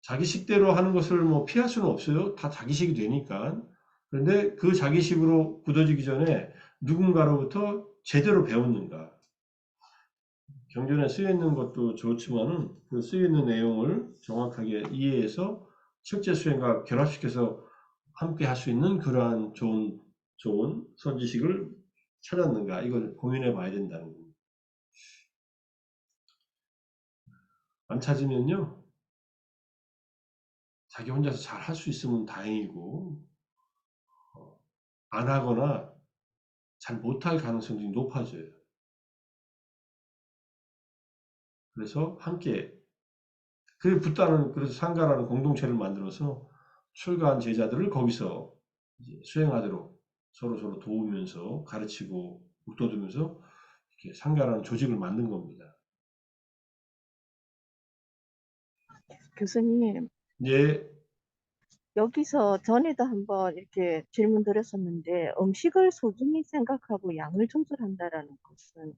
자기식대로 하는 것을 뭐 피할 수는 없어요. 다 자기식이 되니까. 그런데 그 자기식으로 굳어지기 전에 누군가로부터 제대로 배웠는가. 경전에 쓰여 있는 것도 좋지만은 그 쓰여 있는 내용을 정확하게 이해해서 실제 수행과 결합시켜서 함께 할 수 있는 그러한 좋은 선지식을 찾았는가. 이걸 고민해 봐야 된다는 겁니다. 안 찾으면요. 자기 혼자서 잘 할 수 있으면 다행이고, 안 하거나 잘 못할 가능성이 높아져요. 그래서 함께, 그래서 상가라는 공동체를 만들어서 출가한 제자들을 거기서 이제 수행하도록 서로 도우면서 가르치고 묶어두면서 이렇게 상가라는 조직을 만든 겁니다. 교수님, 예, 여기서 전에도 한번 이렇게 질문 드렸었는데, 음식을 소중히 생각하고 양을 조절한다라는 것은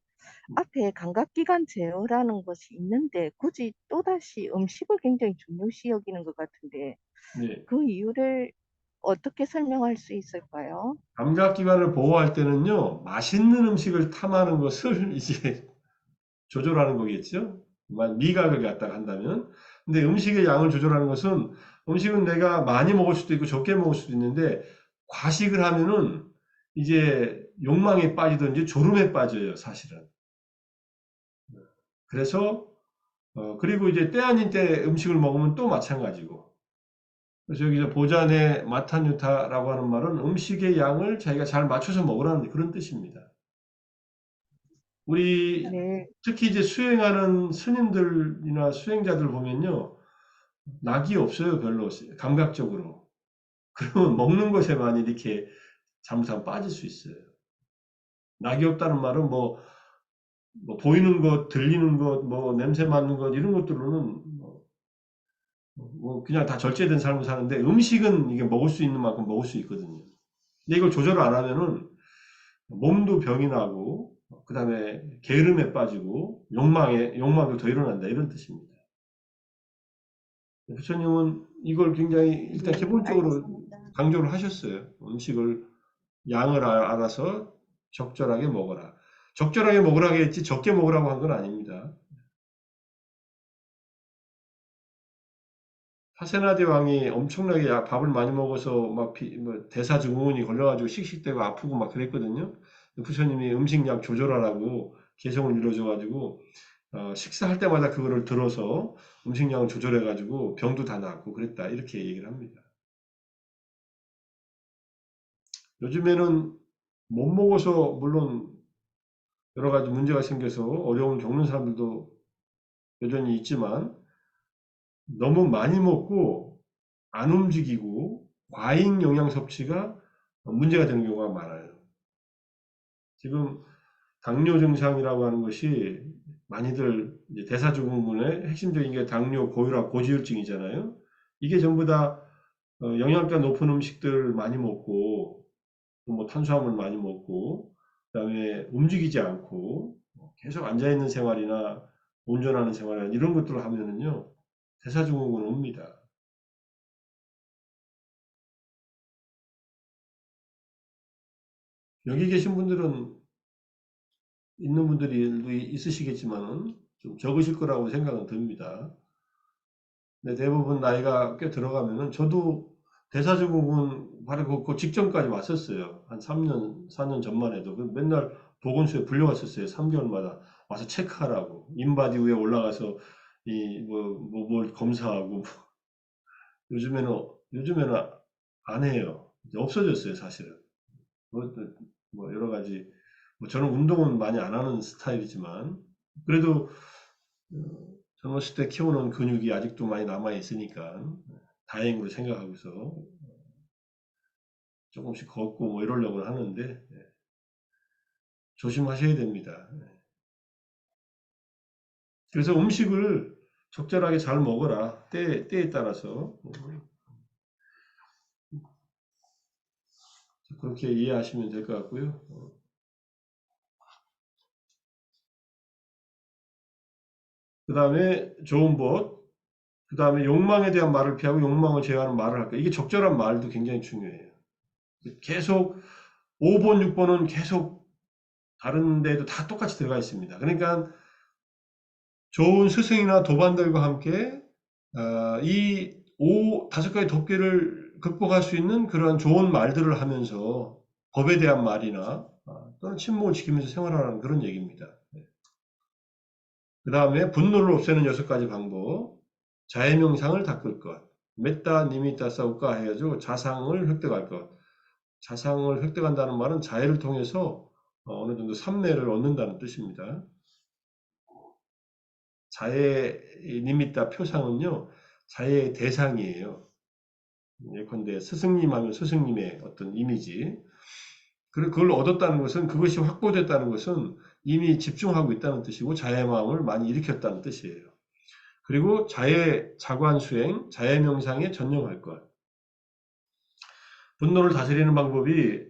앞에 감각기관 제어라는 것이 있는데, 굳이 또다시 음식을 굉장히 중요시 여기는 것 같은데, 네. 그 이유를 어떻게 설명할 수 있을까요? 감각기관을 보호할 때는요, 맛있는 음식을 탐하는 것을 이제 조절하는 거겠죠? 미각을 갖다가 한다면. 근데 음식의 양을 조절하는 것은 음식은 내가 많이 먹을 수도 있고 적게 먹을 수도 있는데 과식을 하면은 이제 욕망에 빠지든지 졸음에 빠져요, 사실은. 그래서 그리고 이제 때 아닌 때 음식을 먹으면 또 마찬가지고. 그래서 여기서 보잔의 마타뉴타라고 하는 말은 음식의 양을 자기가 잘 맞춰서 먹으라는 그런 뜻입니다. 우리 네, 특히 이제 수행하는 스님들이나 수행자들 보면요. 낙이 없어요, 별로. 감각적으로. 그러면 먹는 것에만 이렇게 잘못하면 빠질 수 있어요. 낙이 없다는 말은 뭐 보이는 것, 들리는 것, 뭐 냄새 맡는 것, 이런 것들로는 뭐 그냥 다 절제된 삶을 사는데 음식은 이게 먹을 수 있는 만큼 먹을 수 있거든요. 근데 이걸 조절을 안 하면은 몸도 병이 나고, 그 다음에 게으름에 빠지고, 욕망도 더 일어난다. 이런 뜻입니다. 부처님은 이걸 굉장히 일단 네, 기본적으로 알겠습니다. 강조를 하셨어요. 음식을 양을 알아서 적절하게 먹어라. 적절하게 먹으라고 했지 적게 먹으라고 한 건 아닙니다. 파세나데 왕이 엄청나게 밥을 많이 먹어서 막 뭐 대사증후군이 걸려가지고 씩씩대고 아프고 막 그랬거든요. 부처님이 음식량 조절하라고 개성을 이루어줘가지고 식사할 때마다 그거를 들어서 음식량을 조절해가지고 병도 다 낫고 그랬다. 이렇게 얘기를 합니다. 요즘에는 못 먹어서 물론 여러 가지 문제가 생겨서 어려움을 겪는 사람들도 여전히 있지만 너무 많이 먹고 안 움직이고 과잉 영양 섭취가 문제가 되는 경우가 많아요. 지금 당뇨 증상이라고 하는 것이 많이들 대사증후군의 핵심적인 게 당뇨, 고혈압, 고지혈증이잖아요. 이게 전부 다 영양가 높은 음식들 많이 먹고 뭐 탄수화물 많이 먹고 그다음에 움직이지 않고 계속 앉아 있는 생활이나 운전하는 생활이나 이런 것들을 하면은요 대사증후군 옵니다. 여기 계신 분들은 있는 분들이 있으시겠지만은 좀 적으실 거라고 생각은 듭니다. 근데 대부분 나이가 꽤 들어가면은 저도 대사증후군 바로 그 직전까지 왔었어요. 한 3년, 4년 전만 해도 맨날 보건소에 불려갔었어요. 3개월마다 와서 체크하라고 인바디 위에 올라가서 이 뭘 검사하고 요즘에는 안 해요. 이제 없어졌어요, 사실은. 뭐, 뭐 여러 가지 뭐 저는 운동은 많이 안 하는 스타일이지만 그래도 젊었을 때 키워놓은 근육이 아직도 많이 남아 있으니까 다행으로 생각하고서 조금씩 걷고 뭐 이러려고 하는데 조심하셔야 됩니다. 그래서 음식을 적절하게 잘 먹어라. 때에 따라서. 그렇게 이해하시면 될 것 같고요. 그 다음에 좋은 법, 그 다음에 욕망에 대한 말을 피하고 욕망을 제어하는 말을 할까. 이게 적절한 말도 굉장히 중요해요. 계속 5번, 6번은 계속 다른 데도 다 똑같이 들어가 있습니다. 그러니까 좋은 스승이나 도반들과 함께 이 다섯 가지 덮개를 극복할 수 있는 그러한 좋은 말들을 하면서 법에 대한 말이나 또는 침묵을 지키면서 생활하라는 그런 얘기입니다. 그 다음에 분노를 없애는 6가지 방법, 자해명상을 닦을 것, мет다, 니미타, 싸우까 해가지고 자상을 획득할 것. 자상을 획득한다는 말은 자해를 통해서 어느 정도 삼매를 얻는다는 뜻입니다. 자해 니미타 표상은요, 자해의 대상이에요. 예컨대 스승님 하면 스승님의 어떤 이미지. 그걸 얻었다는 것은, 그것이 확보됐다는 것은 이미 집중하고 있다는 뜻이고 자해의 마음을 많이 일으켰다는 뜻이에요. 그리고 자해 자관 수행, 자해 명상에 전념할 것. 분노를 다스리는 방법이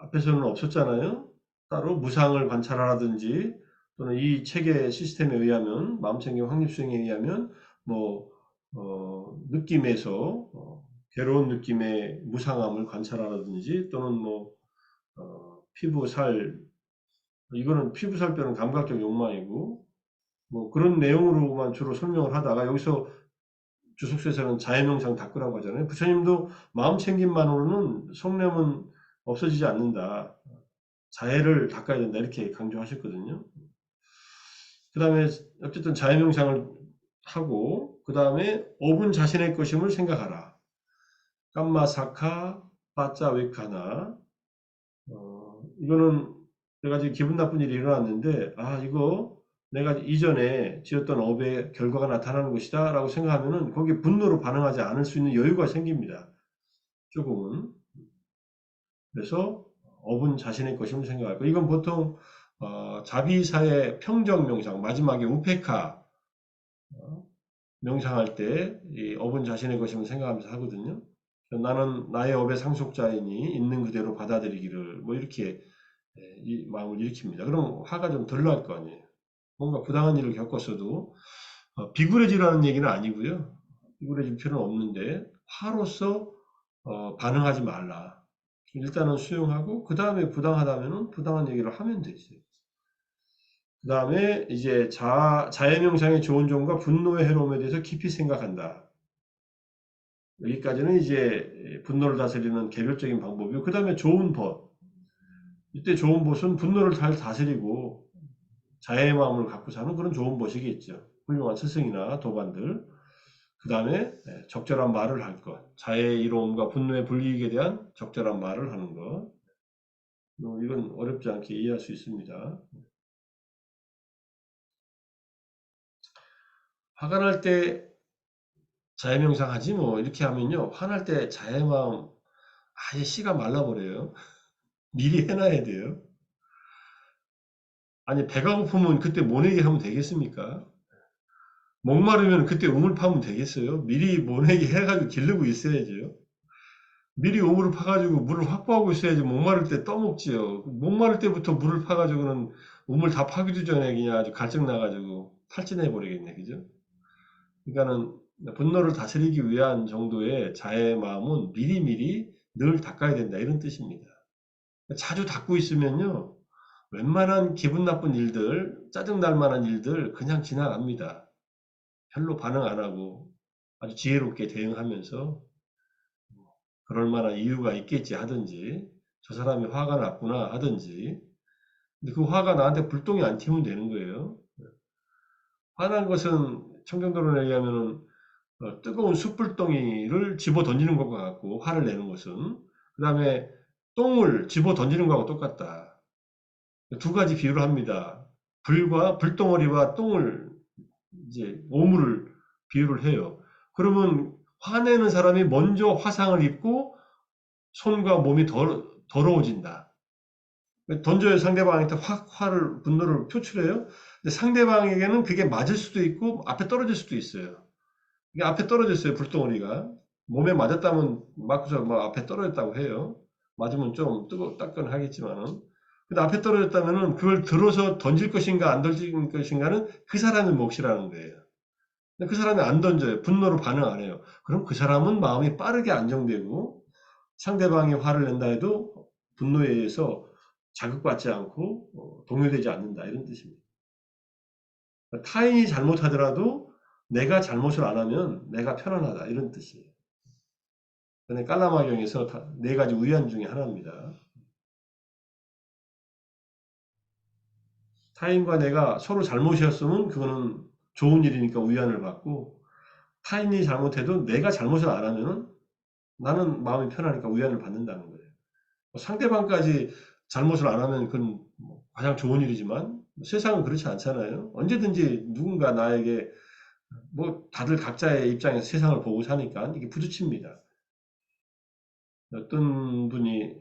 앞에서는 없었잖아요. 따로 무상을 관찰하라든지 또는 이 책의 시스템에 의하면 마음챙김 확립수행에 의하면 뭐 느낌에서 괴로운 느낌의 무상함을 관찰하라든지 또는 뭐 피부 살 이거는 피부 살 빼는 감각적 욕망이고 뭐 그런 내용으로만 주로 설명을 하다가 여기서 주석서에서는 자해명상 닦으라고 하잖아요. 부처님도 마음 챙김만으로는 성냄은 없어지지 않는다. 자해를 닦아야 된다. 이렇게 강조하셨거든요. 그 다음에 어쨌든 자해명상을 하고 그 다음에 5분 자신의 것임을 생각하라. 깜마사카 빠짜웨카나 이거는 내가 지금 기분 나쁜 일이 일어났는데 이거 내가 이전에 지었던 업의 결과가 나타나는 것이다 라고 생각하면은 거기에 분노로 반응하지 않을 수 있는 여유가 생깁니다. 조금은. 그래서 업은 자신의 것임을 생각할 거. 이건 보통 자비사의 평정 명상 마지막에 우페카 명상할 때 이 업은 자신의 것임을 생각하면서 하거든요. 나는 나의 업의 상속자이니 있는 그대로 받아들이기를 뭐 이렇게 이 마음을 일으킵니다. 그럼 화가 좀 덜 날 거 아니에요. 뭔가 부당한 일을 겪었어도 비굴해지라는 얘기는 아니고요. 비굴해질 필요는 없는데 화로서 반응하지 말라. 일단은 수용하고 그 다음에 부당하다면은 부당한 얘기를 하면 되지. 그 다음에 이제 자해명상의 좋은 점과 분노의 해로움에 대해서 깊이 생각한다. 여기까지는 이제 분노를 다스리는 개별적인 방법이고 그 다음에 좋은 법. 이때 좋은 법은 분노를 잘 다스리고 자애의 마음을 갖고 사는 그런 좋은 법이겠죠. 훌륭한 스승이나 도반들. 그 다음에 적절한 말을 할 것. 자애의 이로움과 분노의 불이익에 대한 적절한 말을 하는 것. 이건 어렵지 않게 이해할 수 있습니다. 화가 날 때 자해명상 하지 뭐 이렇게 하면요. 화날 때 자애의 마음 아예 씨가 말라버려요. 미리 해놔야 돼요. 아니 배가 고프면 그때 모내기 하면 되겠습니까? 목마르면 그때 우물 파면 되겠어요? 미리 모내기 해가지고 기르고 있어야죠. 미리 우물을 파가지고 물을 확보하고 있어야지 목마를 때 떠먹지요. 목마를 때부터 물을 파가지고는 우물 다 파기도 전에 그냥 아주 갈증 나가지고 탈진해버리겠네. 그죠? 그러니까는 분노를 다스리기 위한 정도의 자애의 마음은 미리미리 늘 닦아야 된다. 이런 뜻입니다. 자주 닦고 있으면요. 웬만한 기분 나쁜 일들, 짜증 날 만한 일들 그냥 지나갑니다. 별로 반응 안 하고 아주 지혜롭게 대응하면서 그럴 만한 이유가 있겠지 하든지 저 사람이 화가 났구나 하든지 근데 그 화가 나한테 불똥이 안 튀면 되는 거예요. 화난 것은 청정도로 얘기하면은 뜨거운 숯불덩이를 집어 던지는 것과 같고 화를 내는 것은 그 다음에 똥을 집어 던지는 것하고 똑같다. 두 가지 비유를 합니다. 불과 불덩어리와 똥을 이제 오물을 비유를 해요. 그러면 화내는 사람이 먼저 화상을 입고 손과 몸이 더러워진다. 던져요 상대방한테 확 분노를 표출해요. 근데 상대방에게는 그게 맞을 수도 있고 앞에 떨어질 수도 있어요. 이게 앞에 떨어졌어요, 불덩어리가. 몸에 맞았다면 맞고서 뭐 앞에 떨어졌다고 해요. 맞으면 좀 따끈하겠지만은. 근데 앞에 떨어졌다면은 그걸 들어서 던질 것인가 안 던질 것인가는 그 사람의 몫이라는 거예요. 근데 그 사람이 안 던져요. 분노로 반응 안 해요. 그럼 그 사람은 마음이 빠르게 안정되고 상대방이 화를 낸다 해도 분노에 의해서 자극받지 않고 동요되지 않는다 이런 뜻입니다. 타인이 잘못하더라도 내가 잘못을 안 하면 내가 편안하다 이런 뜻이에요. 그런데 깔라마경에서 네 가지 위안 중에 하나입니다. 타인과 내가 서로 잘못이었으면 그거는 좋은 일이니까 위안을 받고 타인이 잘못해도 내가 잘못을 안 하면은 나는 마음이 편하니까 위안을 받는다는 거예요. 상대방까지 잘못을 안 하면 그건 가장 좋은 일이지만 세상은 그렇지 않잖아요. 언제든지 누군가 나에게 뭐 다들 각자의 입장에서 세상을 보고 사니까 이게 부딪힙니다. 어떤 분이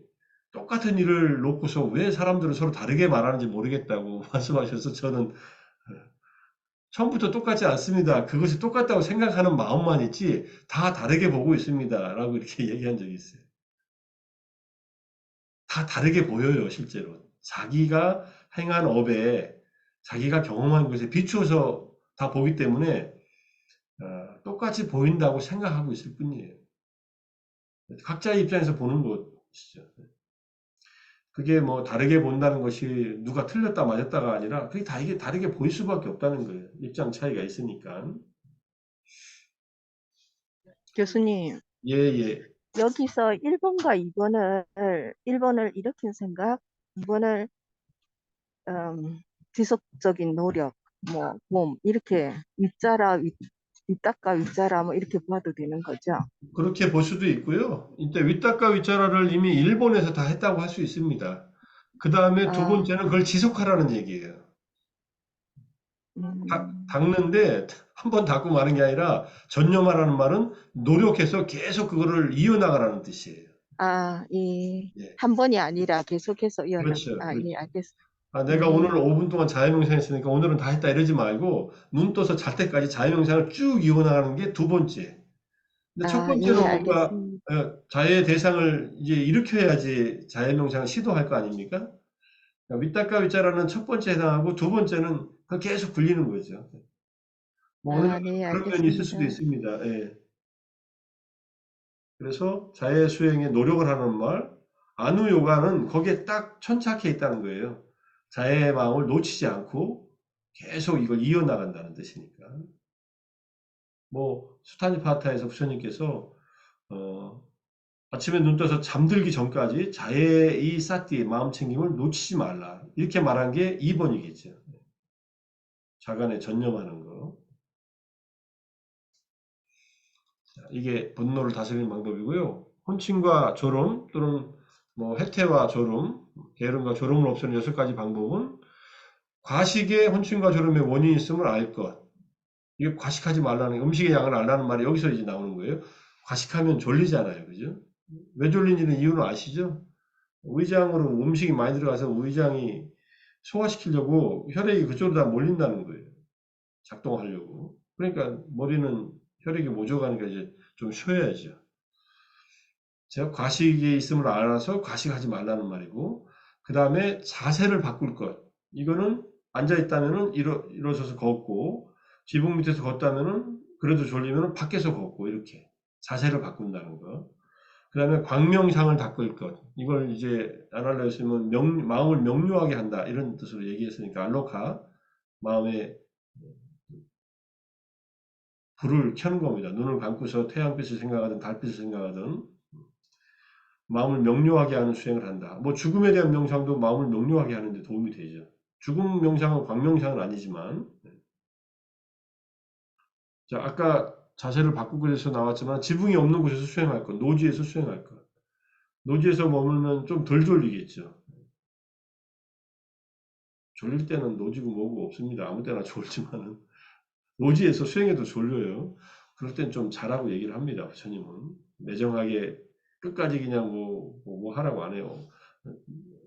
똑같은 일을 놓고서 왜 사람들은 서로 다르게 말하는지 모르겠다고 말씀하셔서 저는 처음부터 똑같지 않습니다. 그것이 똑같다고 생각하는 마음만 있지 다 다르게 보고 있습니다. 라고 이렇게 얘기한 적이 있어요. 다 다르게 보여요, 실제로. 자기가 행한 업에 자기가 경험한 것에 비추어서 다 보기 때문에 똑같이 보인다고 생각하고 있을 뿐이에요. 각자의 입장에서 보는 것이죠. 그게 뭐 다르게 본다는 것이 누가 틀렸다 맞았다가 아니라 그게 다 이게 다르게 보일 수밖에 없다는 거예요. 입장 차이가 있으니까. 교수님, 예, 예. 여기서 1번과 2번을 일으킨 생각, 2번을 지속적인 노력, 뭐, 몸, 이렇게 윗닦아 윗자라 뭐 이렇게 봐도 되는 거죠. 그렇게 볼 수도 있고요. 이때 윗닦아 윗자라를 이미 일본에서 다 했다고 할 수 있습니다. 그 다음에 두 아, 번째는 그걸 지속하라는 얘기예요. 음, 닦는데 한 번 닦고 마는 게 아니라 전념하라는 말은 노력해서 계속 그거를 이어나가라는 뜻이에요. 예, 한 번이 아니라 계속해서 그렇죠. 예, 그렇죠. 알겠습니다. 내가 오늘 5분 동안 자유명상 했으니까 오늘은 다 했다 이러지 말고 눈 떠서 잘 때까지 자유명상을 쭉 이어나가는 게 두 번째. 근데 첫 예, 번째는 뭔가 알겠습니다. 자해의 대상을 이제 일으켜야지 자해명상을 시도할 거 아닙니까? 그러니까 윗닦아 윗자라는 첫 번째 해당하고 두 번째는 그 계속 굴리는 거죠. 뭐 어느 정도 네, 그런 면이 있을 알겠습니다. 수도 있습니다. 예. 그래서 자해 수행에 노력을 하는 말, 안우 요가는 거기에 딱 천착해 있다는 거예요. 자해의 마음을 놓치지 않고 계속 이걸 이어나간다는 뜻이니까. 뭐 수타니파타에서 부처님께서 어, 아침에 눈 떠서 잠들기 전까지 자해의 이 사띠 마음 챙김을 놓치지 말라. 이렇게 말한 게 2번이겠죠. 자간에 전념하는 거. 이게 분노를 다스리는 방법이고요. 혼침과 졸음 또는 뭐 해태와 졸음, 게으름과 졸음을 없애는 6가지 방법은 과식에 혼침과 졸음의 원인이 있음을 알 것. 이게 과식하지 말라는 음식의 양을 알라는 말이 여기서 이제 나오는 거예요. 과식하면 졸리잖아요. 그죠? 왜 졸린지는 이유는 아시죠? 위장으로 음식이 많이 들어가서 위장이 소화시키려고 혈액이 그쪽으로 다 몰린다는 거예요. 작동하려고. 그러니까 머리는 혈액이 모자가니까 이제 좀 쉬어야죠. 제가 과식이 있음을 알아서 과식하지 말라는 말이고, 그 다음에 자세를 바꿀 것. 이거는 앉아있다면은 일어서서 걷고, 지붕 밑에서 걷다면은 그래도 졸리면은 밖에서 걷고, 이렇게. 자세를 바꾼다는 거. 그 다음에 광명상을 닦을 것. 이걸 이제 안 하려 했으면 마음을 명료하게 한다. 이런 뜻으로 얘기했으니까, 알로카. 마음에 불을 켜는 겁니다. 눈을 감고서 태양빛을 생각하든 달빛을 생각하든 마음을 명료하게 하는 수행을 한다. 뭐 죽음에 대한 명상도 마음을 명료하게 하는 데 도움이 되죠. 죽음 명상은 광명상은 아니지만 자, 아까 자세를 바꾸고 해서 나왔지만 지붕이 없는 곳에서 수행할 것, 노지에서 수행할 것. 노지에서 머물면 좀 덜 졸리겠죠. 졸릴 때는 노지고 뭐고 없습니다. 아무 때나 졸지만은 노지에서 수행해도 졸려요. 그럴 땐 좀 잘하고 얘기를 합니다. 부처님은 매정하게 끝까지 그냥 뭐 하라고 안 해요.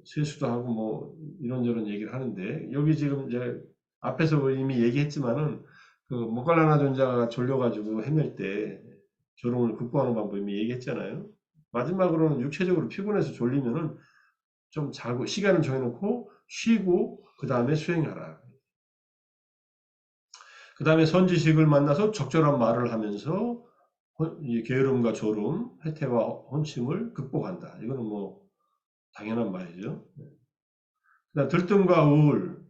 세수도 하고 뭐 이런저런 얘기를 하는데 여기 지금 이제 앞에서 이미 얘기했지만은 그 모칼라나 존자가 졸려가지고 헤맬 때 졸음을 극복하는 방법 이미 얘기했잖아요. 마지막으로는 육체적으로 피곤해서 졸리면은 좀 자고 시간을 정해놓고 쉬고 그 다음에 수행하라. 그 다음에 선지식을 만나서 적절한 말을 하면서 이 게으름과 졸음, 해태와 혼침을 극복한다. 이거는 뭐 당연한 말이죠. 그다음 들뜸과 우울,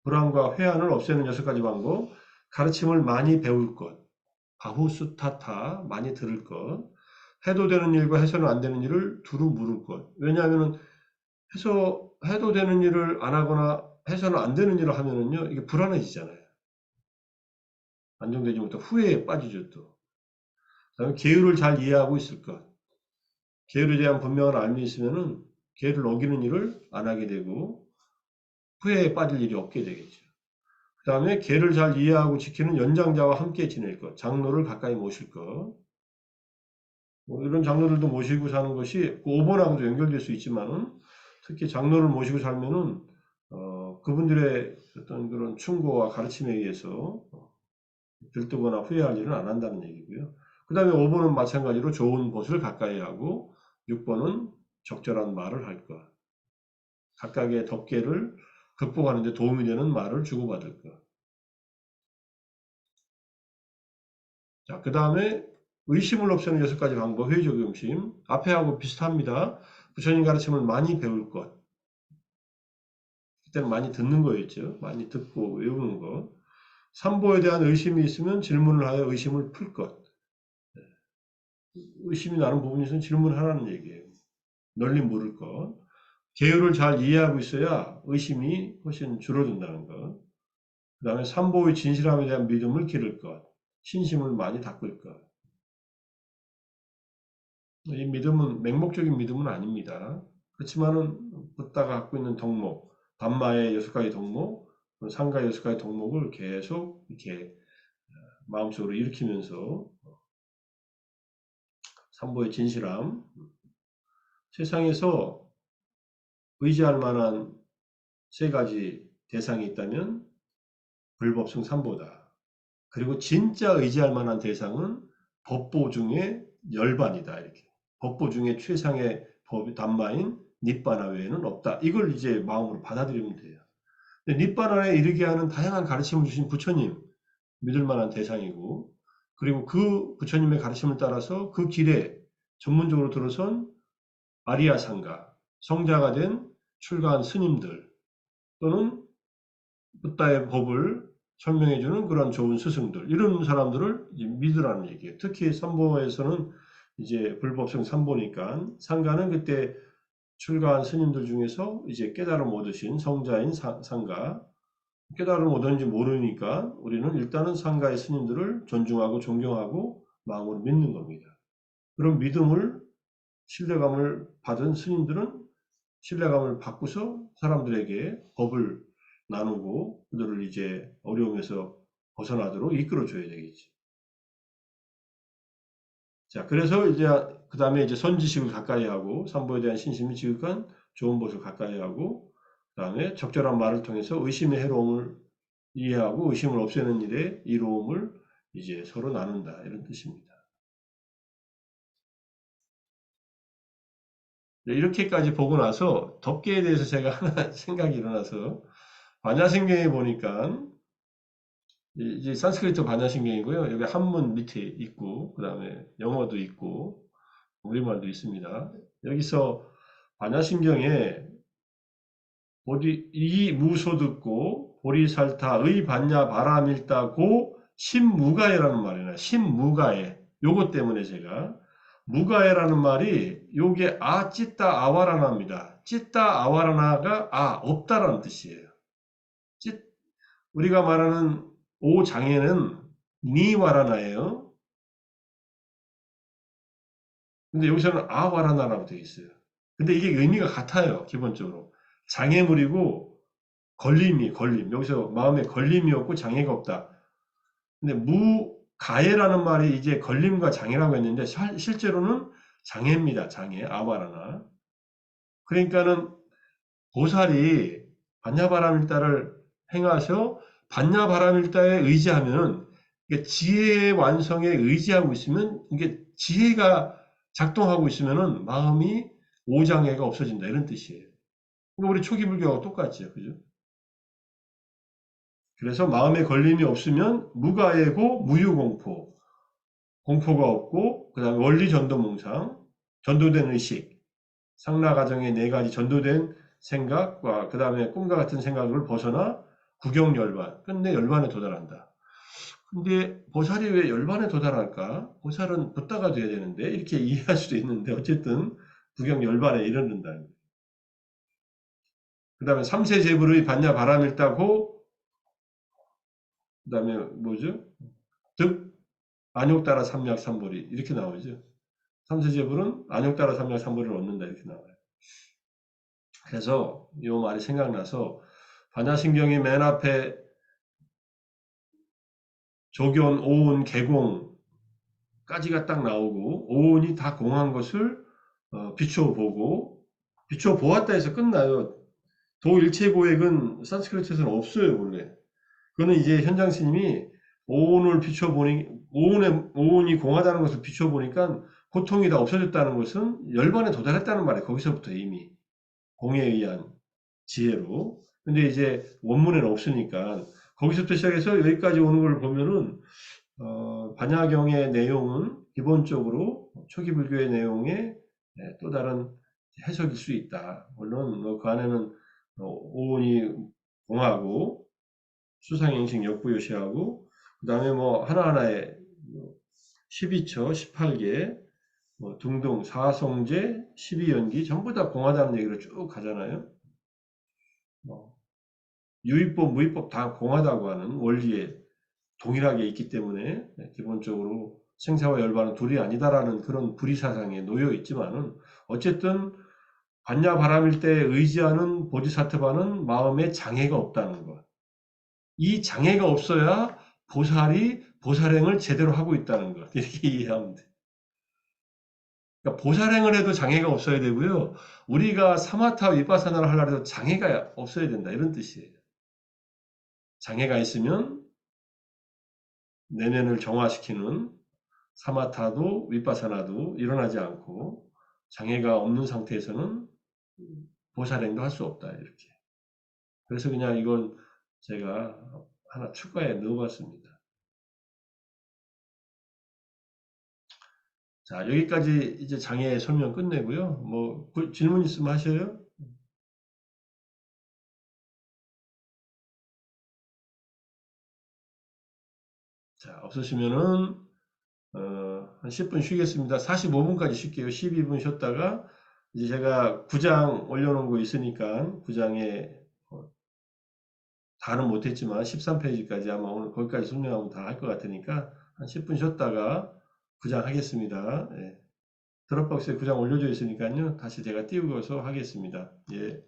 불안과 회한을 없애는 6가지 방법, 가르침을 많이 배울 것, 바후스타타 많이 들을 것, 해도 되는 일과 해서는 안 되는 일을 두루 물을 것. 왜냐하면 해도 되는 일을 안 하거나 해서는 안 되는 일을 하면은요, 이게 불안해지잖아요. 안정되지 못해 후회에 빠지죠, 또. 그다음에 계율을 잘 이해하고 있을 것. 계율에 대한 분명한 알미 있으면은 계율을 어기는 일을 안 하게 되고 후회에 빠질 일이 없게 되겠죠. 그 다음에 계를 잘 이해하고 지키는 연장자와 함께 지낼 것, 장로를 가까이 모실 것. 뭐 이런 장로들도 모시고 사는 것이 그 5번하고도 연결될 수 있지만은 특히 장로를 모시고 살면은 그분들의 어떤 그런 충고와 가르침에 의해서 들뜨거나 후회할 일은 안 한다는 얘기고요. 그 다음에 5번은 마찬가지로 좋은 것을 가까이 하고 6번은 적절한 말을 할 것. 각각의 덮개를 극복하는 데 도움이 되는 말을 주고받을 것. 자, 그 다음에 의심을 없애는 6가지 방법, 회의적 의심. 앞에 하고 비슷합니다. 부처님 가르침을 많이 배울 것. 그때는 많이 듣는 거였죠. 많이 듣고 외우는 것. 삼보에 대한 의심이 있으면 질문을 하여 의심을 풀 것. 의심이 나는 부분이 있으면 질문하라는 얘기예요. 널리 물을 것. 계율을 잘 이해하고 있어야 의심이 훨씬 줄어든다는 것. 그 다음에 삼보의 진실함에 대한 믿음을 기를 것. 신심을 많이 닦을 것. 이 믿음은 맹목적인 믿음은 아닙니다. 그렇지만은 붓다가 갖고 있는 덕목, 담마의 6가지 덕목, 상가의 6가지 덕목을 계속 이렇게 마음속으로 일으키면서 삼보의 진실함, 세상에서 의지할 만한 3가지 대상이 있다면 불법승 삼보다. 그리고 진짜 의지할 만한 대상은 법보 중에 열반이다. 이렇게. 법보 중에 최상의 법, 담마인 니빠나 외에는 없다. 이걸 이제 마음으로 받아들이면 돼요. 니빠나에 이르게 하는 다양한 가르침을 주신 부처님, 믿을 만한 대상이고, 그리고 그 부처님의 가르침을 따라서 그 길에 전문적으로 들어선 아리아 상가, 성자가 된 출가한 스님들, 또는 붓다의 법을 설명해주는 그런 좋은 스승들, 이런 사람들을 믿으라는 얘기예요. 특히 삼보에서는 이제 불법성 삼보니까 상가는 그때 출가한 스님들 중에서 이제 깨달음 얻으신 성자인 상가, 깨달음 얻었는지 모르니까 우리는 일단은 상가의 스님들을 존중하고 존경하고 마음으로 믿는 겁니다. 그런 믿음을, 신뢰감을 받은 스님들은 신뢰감을 받고서 사람들에게 법을 나누고 그들을 이제 어려움에서 벗어나도록 이끌어줘야 되겠지. 자, 그래서 이제 그 다음에 이제 선지식을 가까이 하고 삼보에 대한 신심이 지극한 좋은 것을 가까이 하고 그 다음에 적절한 말을 통해서 의심의 해로움을 이해하고 의심을 없애는 일에 이로움을 이제 서로 나눈다 이런 뜻입니다. 네, 이렇게까지 보고 나서 덮개에 대해서 제가 하나 생각이 일어나서 반야신경에 보니까 이제 산스크리트 반야신경이고요. 여기 한문 밑에 있고 그 다음에 영어도 있고 우리말도 있습니다. 여기서 반야신경에 보디 이 무소듣고 보리살타의 반야 바라밀다고 신무가해라는 말이나 신무가해 요것 때문에 제가 무가해라는 말이 요게 찌따 아와라나입니다. 찌따 아와라나가 없다라는 뜻이에요. 우리가 말하는 오장애는 니와라나예요. 근데 여기서는 아와라나라고 되어 있어요. 근데 이게 의미가 같아요. 기본적으로. 장애물이고 걸림. 여기서 마음에 걸림이 없고 장애가 없다. 근데 무가해라는 말이 이제 걸림과 장애라고 했는데 실제로는 장애입니다. 장애. 아와라나. 그러니까는 보살이 반야바라밀다를 행하셔 반야바라밀다에 의지하면은 이게 지혜의 완성에 의지하고 있으면 이게 지혜가 작동하고 있으면은 마음이 오장애가 없어진다 이런 뜻이에요. 그러니까 우리 초기 불교하고 똑같죠, 그죠? 그래서 마음에 걸림이 없으면 무가해고 무유공포, 공포가 없고 그다음에 원리 전도몽상, 전도된 의식, 상라가정의 네 가지 전도된 생각과 그다음에 꿈과 같은 생각을 벗어나 구경열반, 끝내 열반에 도달한다. 근데 보살이 왜 열반에 도달할까? 보살은 붓다가 돼야 되는데 이렇게 이해할 수도 있는데 어쨌든 구경 열반에 이르는다. 그 다음에 삼세 제불의 반야 바람일다고 그 다음에 뭐죠? 득 안욕 따라 삼약 삼보리 이렇게 나오죠. 삼세 제불은 안욕 따라 삼약 삼보리를 얻는다 이렇게 나와요. 그래서 이 말이 생각나서 반야신경이 맨 앞에 조견, 오운, 개공까지가 딱 나오고 오운이 다 공한 것을 비춰보고 비춰보았다 해서 끝나요. 도일체고액은 산스크리트에서는 없어요 원래. 그거는 이제 현장 스님이 오운을 비춰보니 오운이 공하다는 것을 비춰보니까 고통이 다 없어졌다는 것은 열반에 도달했다는 말이에요. 거기서부터 이미 공에 의한 지혜로. 근데 이제 원문에는 없으니까 거기서부터 시작해서 여기까지 오는 걸 보면은 반야경의 내용은 기본적으로 초기 불교의 내용의 또 다른 해석일 수 있다. 물론 그 안에는 오온이 공하고 수상행식 역부요시하고 그 다음에 뭐 하나하나의 12처, 18개 뭐 등등 사성제, 12연기 전부 다 공하다는 얘기를 쭉 가잖아요. 유의법, 무의법 다 공하다고 하는 원리에 동일하게 있기 때문에 기본적으로 생사와 열반은 둘이 아니다라는 그런 불의사상에 놓여 있지만은 어쨌든 반야바람일 때 의지하는 보디사트바는 마음에 장애가 없다는 것. 이 장애가 없어야 보살이 보살행을 제대로 하고 있다는 것. 이렇게 이해하면 돼. 그러니까 보살행을 해도 장애가 없어야 되고요. 우리가 사마타 위파사나를 하려고 해도 장애가 없어야 된다. 이런 뜻이에요. 장애가 있으면 내면을 정화시키는 사마타도 위파사나도 일어나지 않고 장애가 없는 상태에서는 보살행도 할 수 없다. 이렇게. 그래서 그냥 이건 제가 하나 추가에 넣어봤습니다. 자, 여기까지 이제 장애 설명 끝내고요. 뭐 질문 있으면 하셔요. 자, 없으시면은 한 10분 쉬겠습니다. 45분까지 쉴게요. 12분 쉬었다가 이제 제가 9장 올려놓은 거 있으니까 9장에 다는 못했지만 13페이지까지 아마 오늘 거기까지 설명하면 다 할 것 같으니까 한 10분 쉬었다가 9장 하겠습니다. 예. 드롭박스에 9장 올려져 있으니까요. 다시 제가 띄우고서 하겠습니다. 예.